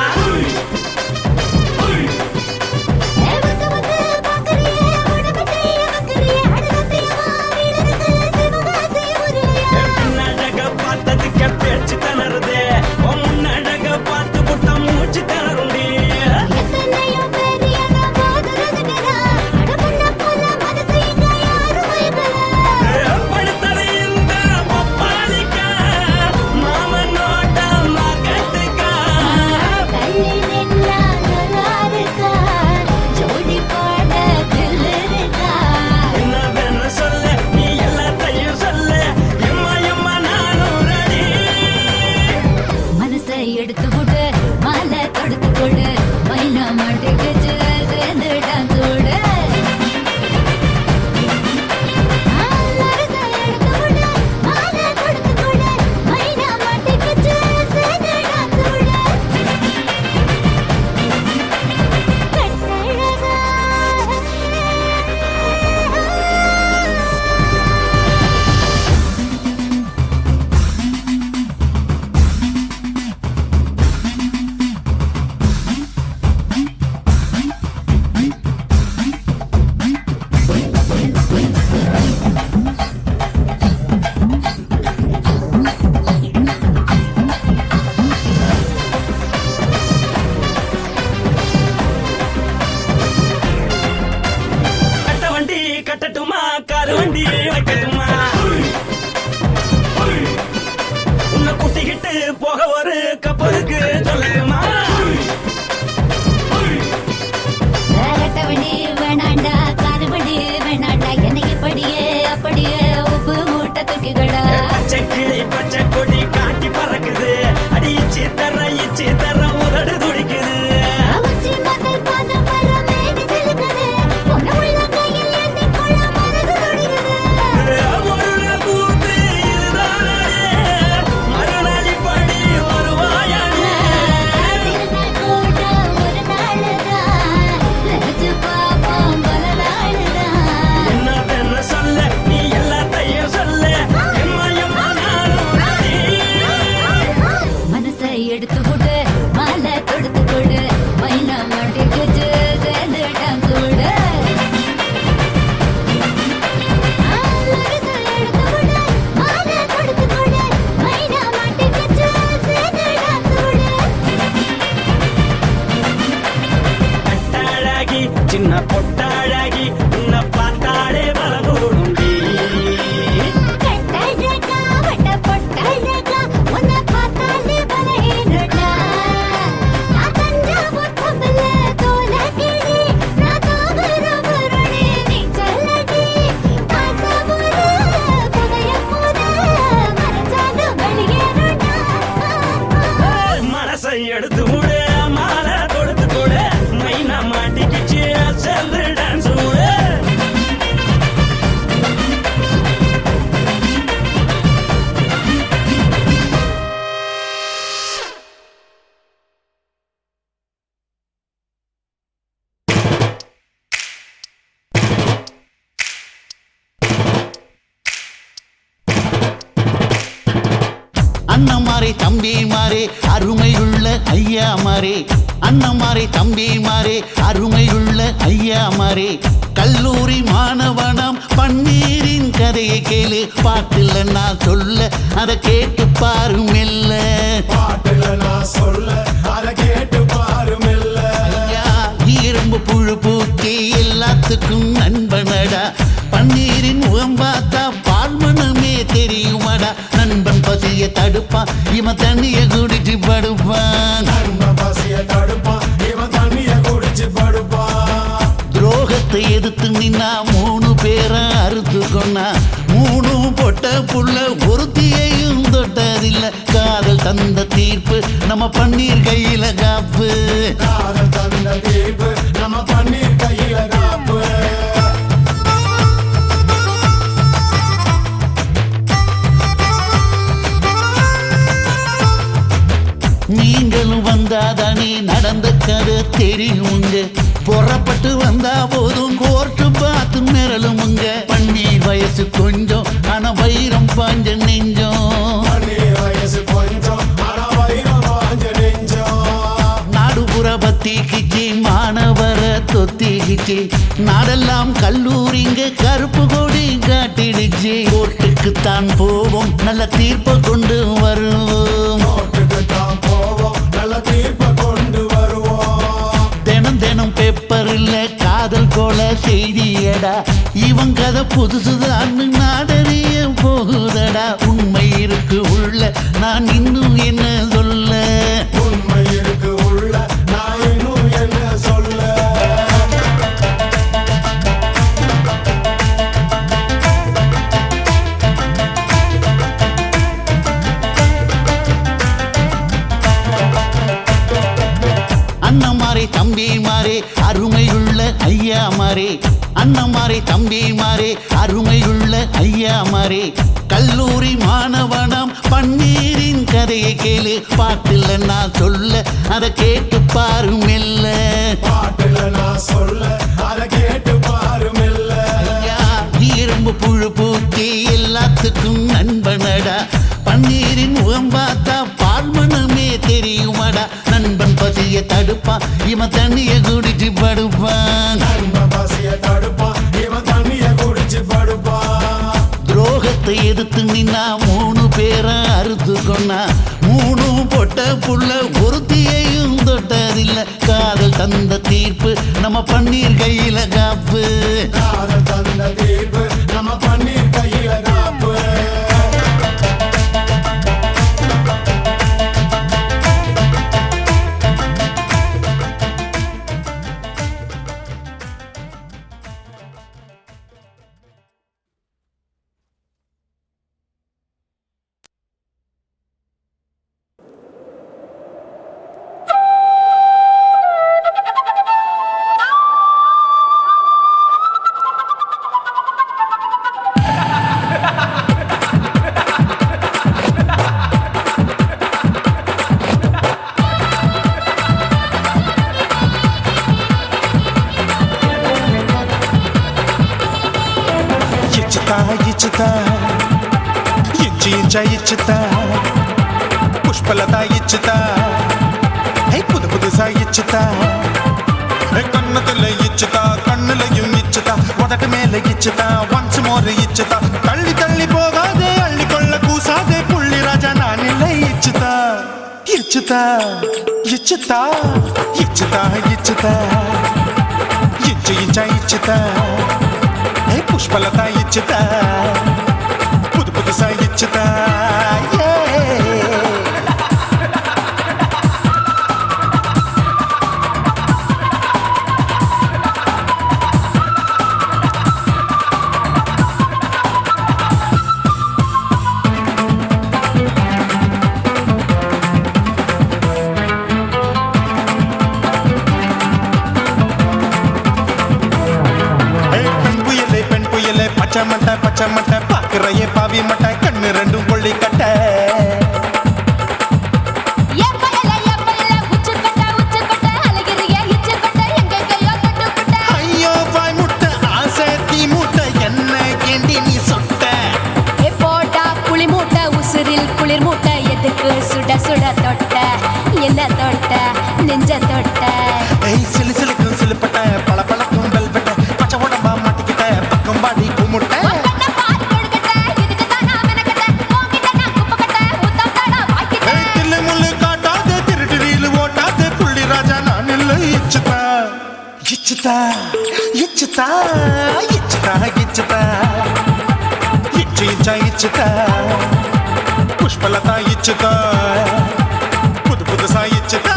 வந்து வந்து பாக்கறியே உடம்பத்தைய வக்கறியே அடலத்தையமா வீரருக்கு சிவகாசி உருளையா பின்னழக பார்த்ததுக்கு பேச்சு தளருது முன்னழக பார்த்து புட்ட மூச்சு தளருண்டி எத்தனையோ பெரிய நான் போது ரசிகரா அடபுள்ள போல மனசை இங்க யாரும் வைக்கல கால் வண்டி வைக்கட்டுமா உன்னை குட்டிக்கிட்டு போக ஒரு கப்பலுக்கு சொல்லட்டுமா வேணாண்டா வேணாண்டா காதுபடி வேணாண்டா என்னைக்கு படியே அப்படியே உப்பு மூட்டை தூக்கிக்கடா பச்சை கிளி பச்சை கொடி காட்டி பறக்குது அடி இச்சி தர உதடு துடிக்குது உச்சி மகள் பாதம் வர மேனி சிலுக்குது பொண்ணு உள்ள கையில் ஏந்தி கொள்ள மனசு துடிக்குது ஒரு கூத்து இதுதானே மறுநாளி படி வருவாயானே திருநாள் கூட ஒரு நாளுதான் நினைச்சு பாப்போம் பல நாளுதான் என்ன சொல்ல நீ எல்லாத்தையும் சொல்ல எம்மா நானும் மனசை எடுத்து கொடு மாலை கொடுத்து கொடு மைனா மாட்டிக்கிச்சு சேர்ந்துட்டான் கூட மனசை எடுத்து கொடு மாலை கொடுத்து கொடு மைனா மாட்டிக்கிச்சு சேர்ந்துட்டான் கூட கட்டாழகி சின்ன பொட்டாழகி உன்னை பார்த்தாலே வரகூடுண்டி கட்டழகா வட்ட பொட்டழகா உன்னை பார்த்தாலே பலஹீனடா நான் தஞ்சாவூர் கப்பல்ல தோலகிரி நான் தோகுற புரணி நீ சொல்லடி ஆசைபுர புதைய போத மறைச்சாலும் வெளியேறடா மனசை எடுத்து விடு மாலை கொடுத்து கொடு மைனா மாட்டிக்கிச்சு சேர்ந்து டான்ஸ் விடு அண்ணன் மாறே தம்பி மாறே அருமையுள்ள ஐயா மாறே அண்ணன் மாறே தம்பி மாறே அருமையுள்ள ஐயா மாறே கல்லூரி மாணவனாம் பன்னீரின் கதையை கேளு பாட்டுல நான் சொல்ல அதை கேட்டு பாரு மெல்ல ஐயா, இரும்பு புழு பூச்சி எல்லாத்துக்கும் நண்பனடா பன்னீரின் முகம் பார்த்தா பால்மனமே தெரியுமாடா நண்பன் பசிய தடுப்பான் இவன் தண்ணிய குடிச்சு படுப்பான் துரோகத்தை எதிர்த்து நின்னா 3 பேரை அறுத்து கொன்னா 3 பொட்ட புள்ள ஒருத்தியையும் தொட்டதில்ல காதல் தந்த தீர்ப்பு நம்ம பன்னீர் கையில காப்பு நீங்களும் வந்தாதானே நடந்த கதை தெரியுங்க புறப்பட்டு வந்தா போதும் கோர்ட்டு பார்த்து மிரளுமுங்க பன்னீர் வயசு கொஞ்சம் ஆனா வைரம் பாஞ்ச நெஞ்சம் நாடுபுற பத்திக்கிச்சு மாணவர தொத்திக்கிச்சு நாடெல்லாம் கல்லூரிங்க கருப்பு கொடி காட்டிடுச்சு கோர்ட்டுக்கு தான் போவோம் நல்ல தீர்ப்பை கொண்டு வருவோம் தினம் தினம் பேப்பர்ல காதல் கொலை செய்தியடா இவன் கதை புதுசுதான் நாடறிய போகுதடா உண்மை இருக்கு உள்ள நான் இன்னும் என்ன சொல்ல அண்ணன் மாறே தம்பி மாறே அருமையுள்ள ஐயா மாறே அண்ணன் மாறே தம்பி மாறே அருமையுள்ள ஐயா மாறே கல்லூரி மாணவனாம் பன்னீரின் கதையை கேளு பாட்டுல நான் சொல்ல அதை கேட்டு பாரு மெல்ல ஐயா, இரும்பு புழு பூச்சி எல்லாத்துக்கும் நண்பனடா பன்னீரின் முகம் பார்த்தா பால்மனமே தெரியுமாடா நண்பன் பசிய தடுப்பான் இவன் தண்ணிய குடிச்சு படுப்பான் துரோகத்தை எதிர்த்து நின்னா 3 பேரை அறுத்து கொன்னா 3 பொட்ட புள்ள ஒருத்தியையும் தொட்டதில்ல காதல் தந்த தீர்ப்பு நம்ம பன்னீர் கையில காப்பு இச்சுதா புஷ்பலதா இச்சுதா புது புதுசா இச்சுதா கண்ணத்துல இச்சுதா கண்ணுலையும் இச்சுதா உதட்டு மேல இச்சுதா ஒன்ஸ் மோர் இச்சுதா தள்ளி தள்ளி போகாதே அள்ளி கொள்ள கூசாதே புள்ளி ராஜா நான் இல்லை இச்சுதா இச்சுதா இச்சுதா இச்சுதா இச்சுதா இச்சு இச்சா இச்சுதா புஷ்பலதா இச்சுதா புது புதுசா இச்சுதா பச்சை மட்டை பாக்குறையே பாவி மட்டை கண்ணு ரெண்டும் கொள்ளி கட்ட ஐயோ வாய் முட்டை ஆசை தீ மூட்டை என்ன கேண்டி நீ சொட்ட போட்டா புளி மூட்டை உசுரில் குளிர் மூட்டை எதுக்கு சுட சுட தொட்ட என்ன தொட்ட நெஞ்ச தொட்ட சிலு சிலுக்கும் சிலுப்பட்ட பல பழக்கும் வெல்வெட்ட பச்சை உடம்பா மாட்டிக்கிட்ட பக்கம் பாடி குமுட்ட இச்சுதா இச்சுதா இச்சுதா இச்சுதா இச்சு இச்சா இச்சுதா புஷ்பலதா இச்சுதா புது புதுசா இச்சுதா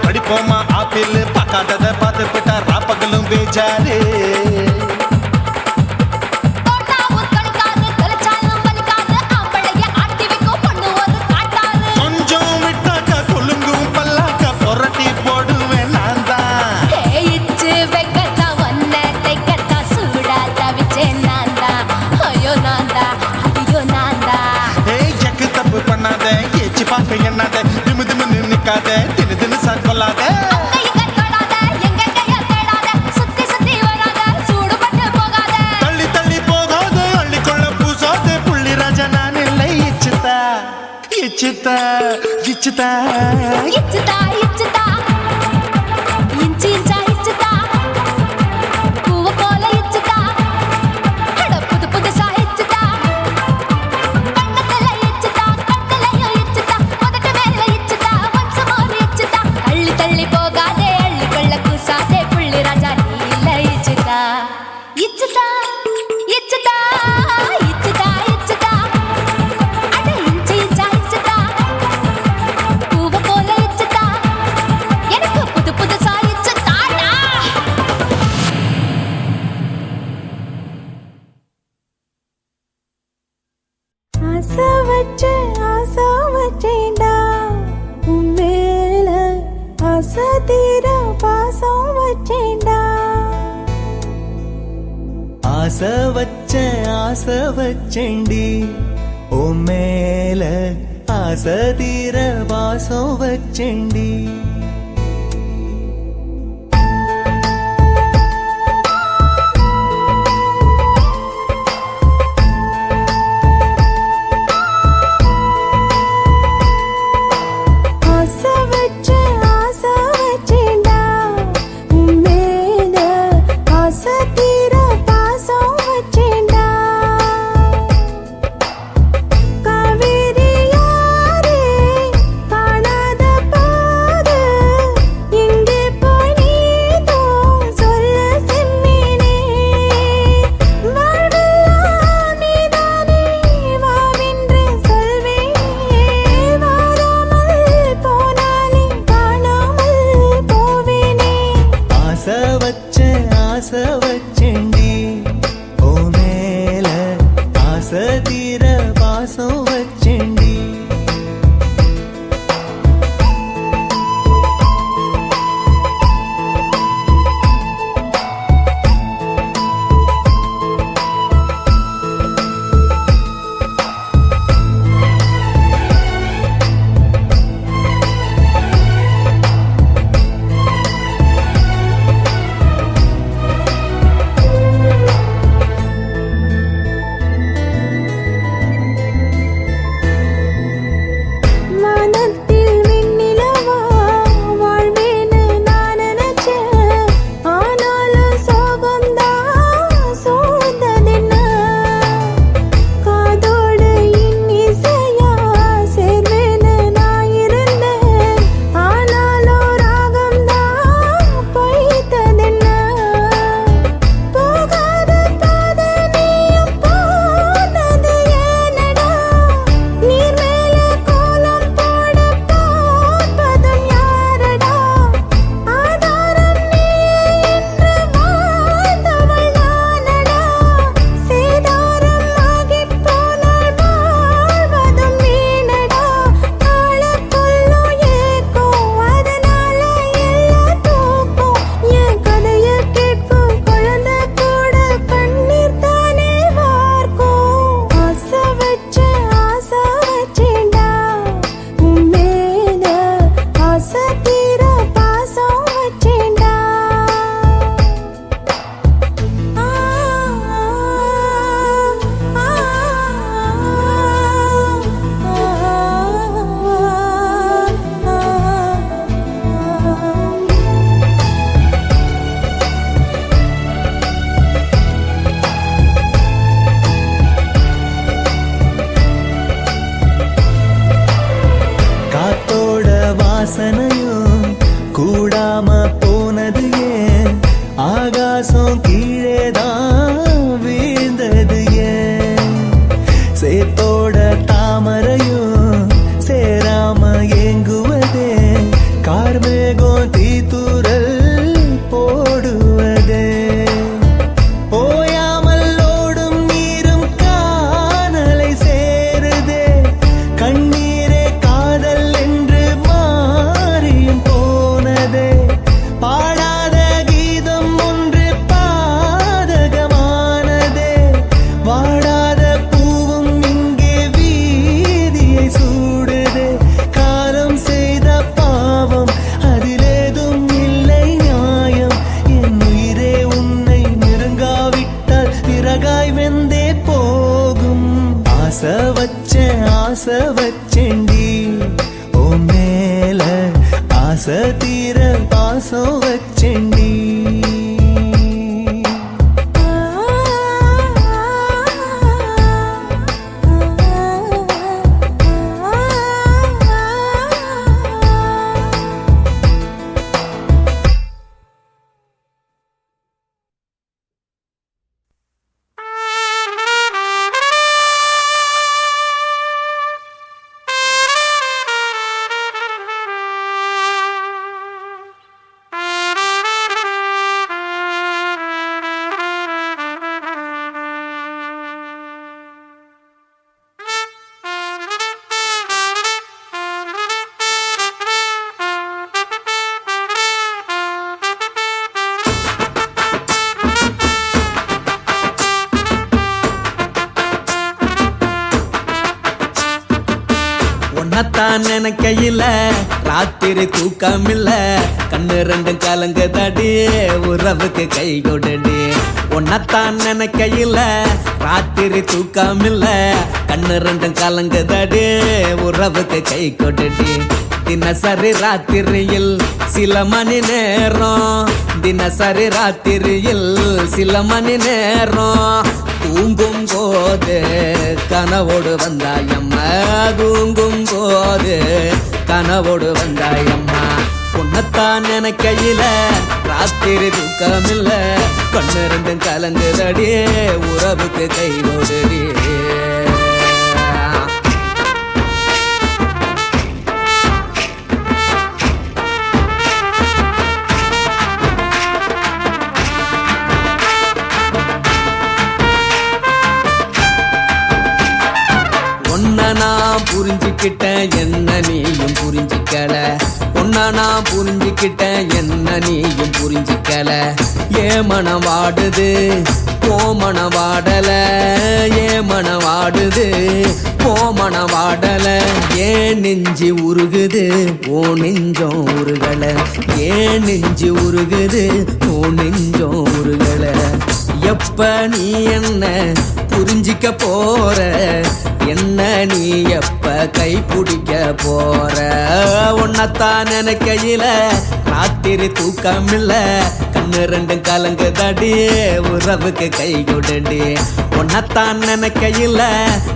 படிப்போமா ஆப்பிள் பார்க்காதத பார்த்து விட்டா ராப்பகலும் பேஜாரு கொஞ்சம் விட்டாக்க கொலுங்கும் பல்லாக்க புரட்டி போடுவேன் நான் தான் எக்கு தப்பு பண்ணாத ஏச்சி பார்க்க எண்ணாத திமு திமு நிக்காத தினு தினு சாக்கொள்ளாத தள்ளி தள்ளி போகாத அள்ளி கொள்ள பூசாத புள்ளி ராஜா நான் இல்லை இச்சுதா இச்சுதா இச்சுதா இச்சுதா இச்சுதா இஞ்சி இஞ்சா இச்சுதா பூவ போல இச்சுதா புது புதுசா இச்சுதா கண்ணத்துல இச்சுதா கண்ணுலையும் இச்சுதா உதட்டு மேல இச்சுதா ஒன்ஸ் மோர் இச்சுதா தள்ளி தள்ளி போகாதே அள்ளி கொள்ள கூசாதே புள்ளி ராஜா நீ இல்ல இச்சுதா இச்சுதா இச்சுதா இச்சுதா இச்சுதா அட இஞ்சி இஞ்சா இச்சுதா பூவ போல இச்சுதா எனக்கு புது புதுசா இச்சுதாடா ஆசை வச்சேன்டா உன் மேல ஆசை தீர பாசம் வச்சேன்டா ஆசை வச்சேண்டி உன் மேல ஆசை தீர வாசம் வச்சேண்டி ஆசை வச்சேன்டா உன் மேல ஆசை தீர பாசம் வச்சேன்டா காவேரி யாரே காணாத பாத வாசனையும் கூடாம போனது ஏன் ஆகாசம் கீழேதான் வீழ்ந்தது ஏன் சேத்தோட தாமரையும் சேராம ஏங்குவதே கார்மேகம் தீத்துரல் போடுவதே ஓயாமல் ஓடும் நீரும் காணலை சேருதே கண்ணீரே காதல் என்று மாறியும் போனதே பாடாத கீதம் ஒன்று பாதகமானதே வாடாத பூவும் இங்கே வீதியை சூடுதே காலம் செய்த பாவம் அதிலேதும் இல்லை நியாயம் என் உயிரே உன்னை நெருங்காவிட்டால் விறகாய் வெந்தே போகும் ஆசை வச்சேன்டி ஓ மேல ஆசை தீர பாசம் வச்சேன்டி உன்னத்தான் நினைக்கையில ராத்திரி தூக்கமில்ல கண்ணு ரெண்டும் கலங்குதடி உறவுக்கு கை கொடுடி உன்னத்தான் நினைக்கையில ராத்திரி தூக்கமில்ல கண்ணு ரெண்டும் கலங்குதடி உறவுக்கு கை கொடுடி தினசரி ராத்திரியில் சில மணி நேரம் தினசரி ராத்திரியில் சில மணி நேரம் தூங்கும் போது கனவோடு வந்தாயம்மா தூங்கும் போது கனவோடு வந்தாயம்மா உன்னத்தான் நினைக்கையில ராத்திரி தூக்கமில்ல கண்ணு ரெண்டும் கலங்குதடி உறவுக்கு கை கொடுடி நான் புரிஞ்சுக்கிட்டேன் என்ன நீயும் புரிஞ்சிக்கல உன்ன நான் புரிஞ்சுக்கிட்டேன் என்ன நீயும் புரிஞ்சிக்கல ஏ மனம் வாடுது ஓ மனம் வாடல ஏ மனம் வாடுது ஓ மனம் வாடல ஏன் நெஞ்சு உருகுது ஓ நெஞ்சம் உருகல ஏன் நெஞ்சு உருகுது ஓ நெஞ்சம் உருகல எப்ப நீ என்ன புரிஞ்சிக்க போற என்ன நீ எப்ப கை பிடிக்க போற உன்னத்தான் நினைக்கையில ராத்திரி தூக்கமில்ல கண்ணு ரெண்டும் கலங்குதடி உறவுக்கு கை கொடுடி உன்னத்தான் நினைக்கையில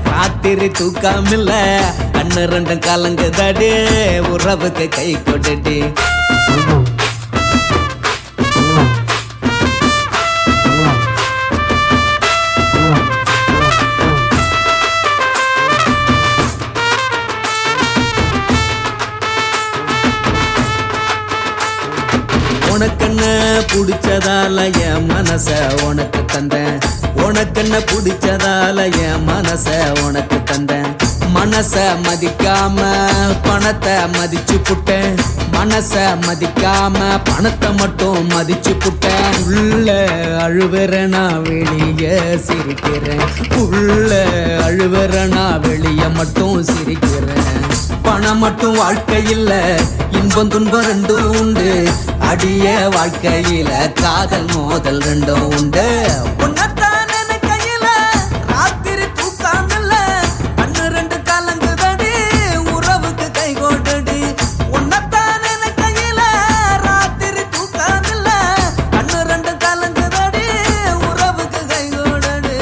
ராத்திரி தூக்கமில்ல கண்ணு ரெண்டும் கலங்குதடி உறவுக்கு கை கொடுடி உனக்கென்ன பிடிச்சதால என் மனச உனக்கு தந்தேன் உனக்கென்ன பிடிச்சதால என் மனச உனக்கு தந்தேன் மனச மதிக்காம பணத்தை மதிச்சு புட்டேன் மனச மதிக்காம பணத்தை மட்டும் மதிச்சு புட்டேன் உள்ள அழுவுற நான் வெளிய சிரிக்கிறேன் உள்ள அழுவுற நான் வெளிய மட்டும் சிரிக்கிறேன் பணம் மட்டும் வாழ்க்கை இல்ல இன்பம் துன்பம் ரெண்டும் உண்டு அடிய வாழ்க்கையில காதல் மோதல் ரெண்டும் உண்டு உன்னத்தான் நினைக்கையில ராத்திரி தூக்கமில்ல கண்ணு ரெண்டு கலங்குதடி உறவுக்கு கை கொடுடி உன்னத்தான் நினைக்கையில ராத்திரி தூக்கமில்ல கண்ணு ரெண்டு கலங்குதடி உறவுக்கு கை கொடுடி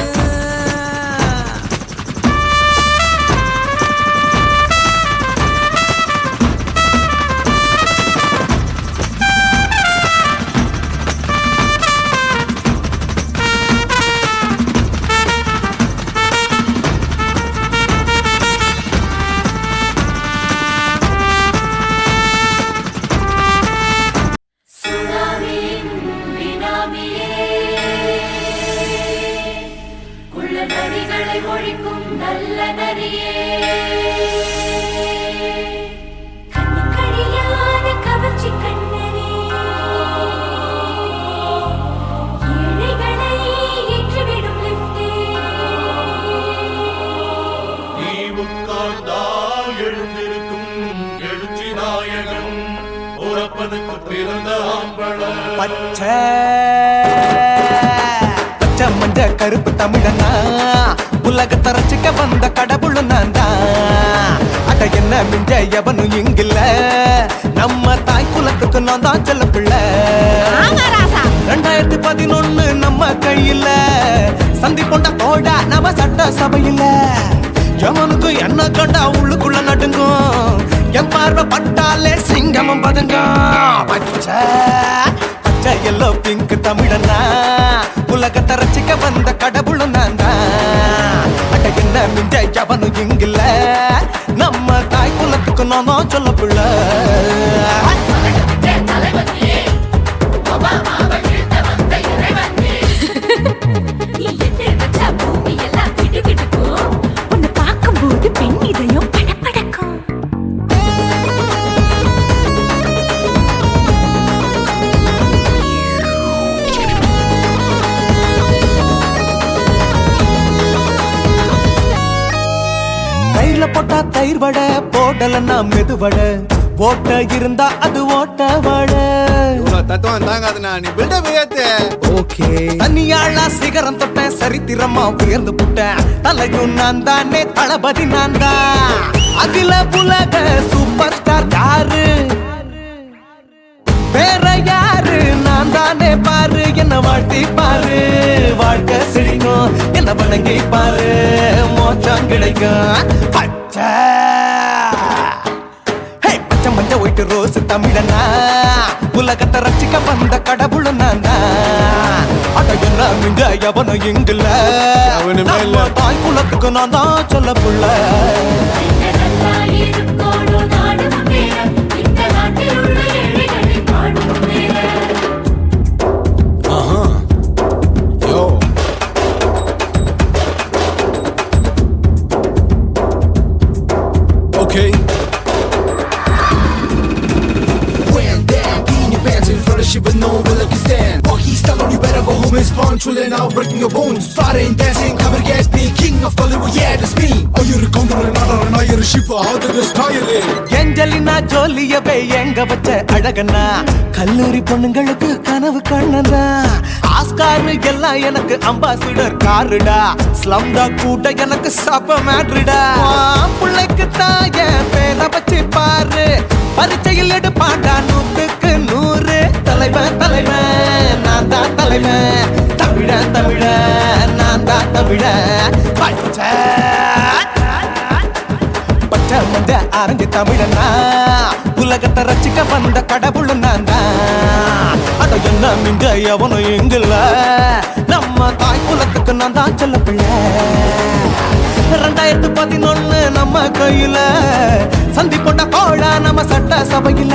பச்சை பச்சை மஞ்ச கருப்பு தமிழனா உலகத்தை ரசிக்க வந்த கடவுள் நான் தான். அட என்ன மிஞ்ச எவனும் இங்கில்ல, நம்ம தாய் குலத்துக்கு நான் தான் செல்ல பிள்ளை. 2011 நம்ம கையில சந்தி பொண்ட தோடா நம்ம சட்ட சபையில. எவனுக்கு என்ன கண்டா உள்ளுக்குள்ள நடுங்கும், என் பார்வை பட்டாலே சிங்கமும் பதுங்கும். பச்சை பச்சை எல்லோ பிங்க் தமிழனா உலகத்தை ரசிக்க வந்த கடவுள் நான் தான். அட என்ன மிஞ்ச எவனும் இங்கில்ல, நம்ம தாய் குலத்துக்கு நான் தான் சொல்ல பிள்ளை. உன்னை பார்க்கும்போது பெண் இதயம் படபடக்கும். தயிர்ல போட்டா தயிர் வடை, போடலன்னா மெதுவடை, ஓட்ட இருந்தா அது ஓட்ட வடை. தத்துவம் தாங்காதுண்ணா, நீ பில்டப் ஏத்து. ஓகே தனியாளா சிகரம் தொட்டேன், சரித்திரமா உயர்ந்து புட்டேன். தலையும் நான் தானே, தளபதி நான் தான். அகில உலக சூப்பர் ஸ்டார் யாரு, வேற யாரு, நான் தானே பாரு. என்ன வாழ்த்தி பாரு, வாழ்க்கை செழிக்கும். என்ன வணங்கி பாரு, மோட்சம் கிடைக்கும். பச்சை பச்சை மஞ்ச ஒயிட்டு ரோஸ் தமிழனா உலகத்தை ரசிக்க வந்த கடவுள் நான் தான். அட என்ன மிஞ்ச எவனும் இங்கில்ல, நம்ம தாய் குலத்துக்கு நான் தான் சொல்ல புள்ள. Okay. When down, in your pants in front of shit with no will you stand. While he's telling you better go home, his punctual and now breaking your bones. Fighting, dancing, cover gas, me, king of Bollywood, yeah, that's me. Oh, you're a conqueror, another, you're a shipper, how did this tire it? Angelina ஜோலியவே எங்க வச்ச அழகனா, கல்லூரி பொண்ணுங்களுக்கு கனவு கண்ணனா. Oscar எல்லாம் எனக்கு ambassador காருடா, ஸ்லம்டா கூட எனக்கு சப்ப மேட்ருடா. பிள்ளைக்கு தாய பேரை வச்சு பாரு, பரீட்சையில் எடுப்பாண்டா 100க்கு 100. தலைவன் தலைவன் நான் தான் தலைவன், தமிழன் தமிழன் நான் தான் தமிழன். பச்சை பச்சை மஞ்ச ஆரஞ்சு தமிழனா உலகத்தை ரசிக்க வந்த கடவுள் நான் தான். அட என்ன மிஞ்ச எவனும் எங்கில்ல, நம்ம தாய் குலத்துக்கு நான் தான் சொல்ல பிள்ளை. 2011 நம்ம கையில சந்தி போட்ட கோழா நம்ம சட்ட சபையில.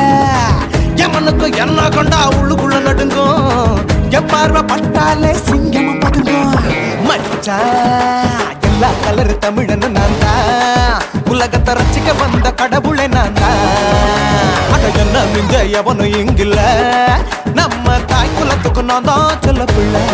எவனுக்கு என்ன கொண்டா உள்ளுக்குள்ள நடுங்கும், என் பார்வை பட்டாலே சிங்கமும் பதுங்கும். மச்சான் எல்லா கலர் தமிழன் நான் தான், உலகத்தை ரசிக்க வந்த கடவுளை நான் தான். அட என்ன மிஞ்ச எவனும் இங்கில்ல, நம்ம தாய் குலத்துக்கு நான் தான் சொல்ல பிள்ளை.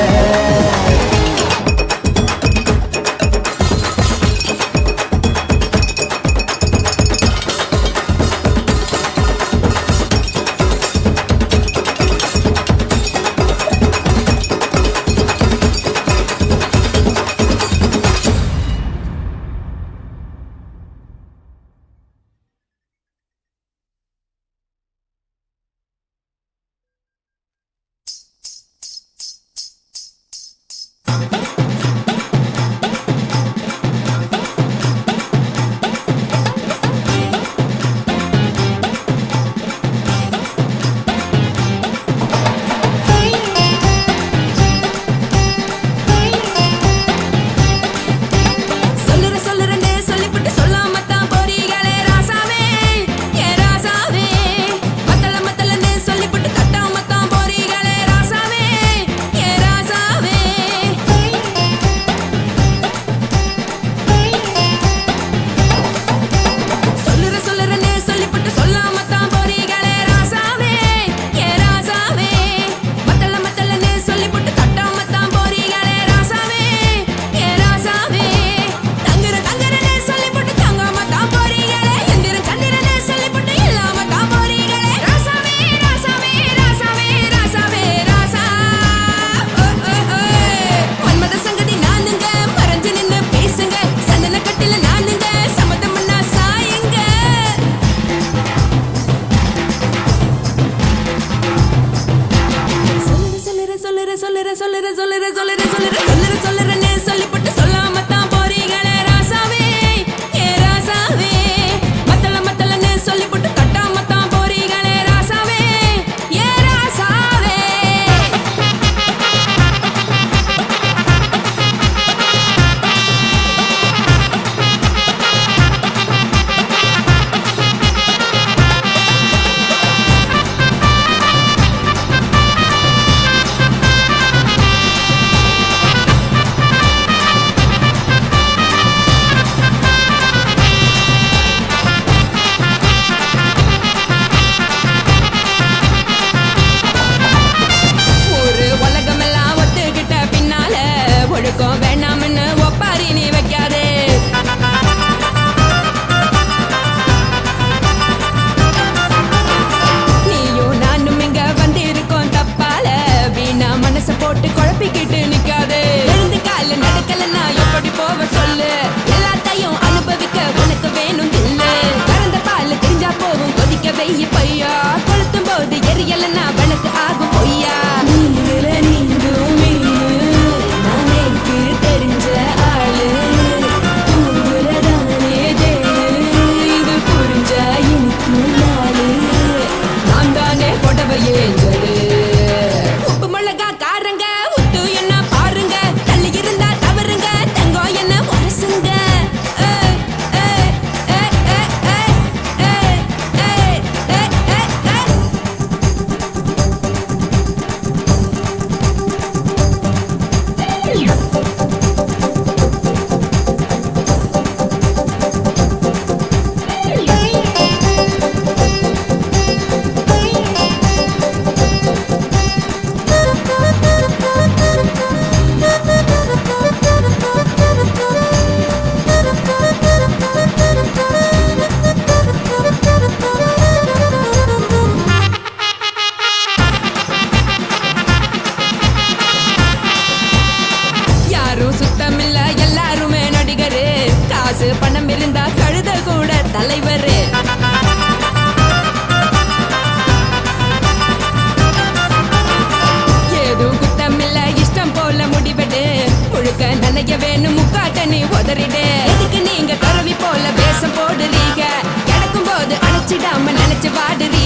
சொல்லுறேன்னு சொல்லிப்பட்டு சொல்லாம தான் போறீங்களே ராசாவே ஏ ராசாவே மத்தலன்னு சொல்லிப்பட்டு கட்டாம தான் போறீங்களே ராசாவே ஏ ராசாவே வேணாம்னு ஒப்பாரி நீ வைக்காதே நீயும் நானும் இங்க வந்து இருக்கோம் தப்பால வீணா மனச போட்டு குழப்பிக்கிட்டு நிக்காதே எழுந்து கால நடக்கலன்னா எப்படி போவ சொல்லு எல்லாத்தையும் அனுபவிக்க உனக்கு வேணும் இல்ல கறந்த பால் தெரிஞ்சா போகும் கொதிக்க வெய்ய பையா கொளுத்தும் போது எரியலன்னா வழக்கு ஆகும் பொய்யா நீங்கள நீங்கும் தெரிஞ்ச ஆளு உங்களதானே இது புரிஞ்ச எனக்கு நாளு நான் தானே கொடவையே உப்பு மிளகா காரங்க உத்து என்ன பாருங்க தள்ளி இருந்தா தவறுங்க தங்கம் என்ன வரசுங்க சுத்தமில்ல எல்லாருமே நடிகரு காசு பணம் இருந்தா கழுத கூட தலைவரு ஏதோ குத்தமில்ல இஷ்டம் போல முடிவெடு முழுக்க நனைய வேணும் முக்காட்ட நீ உதறிடு எதுக்கு நீங்க கருவி போல வேஷம் போடுறீங்க கிடக்கும் போது அணைச்சிடாம நினைச்சு வாடுறீங்க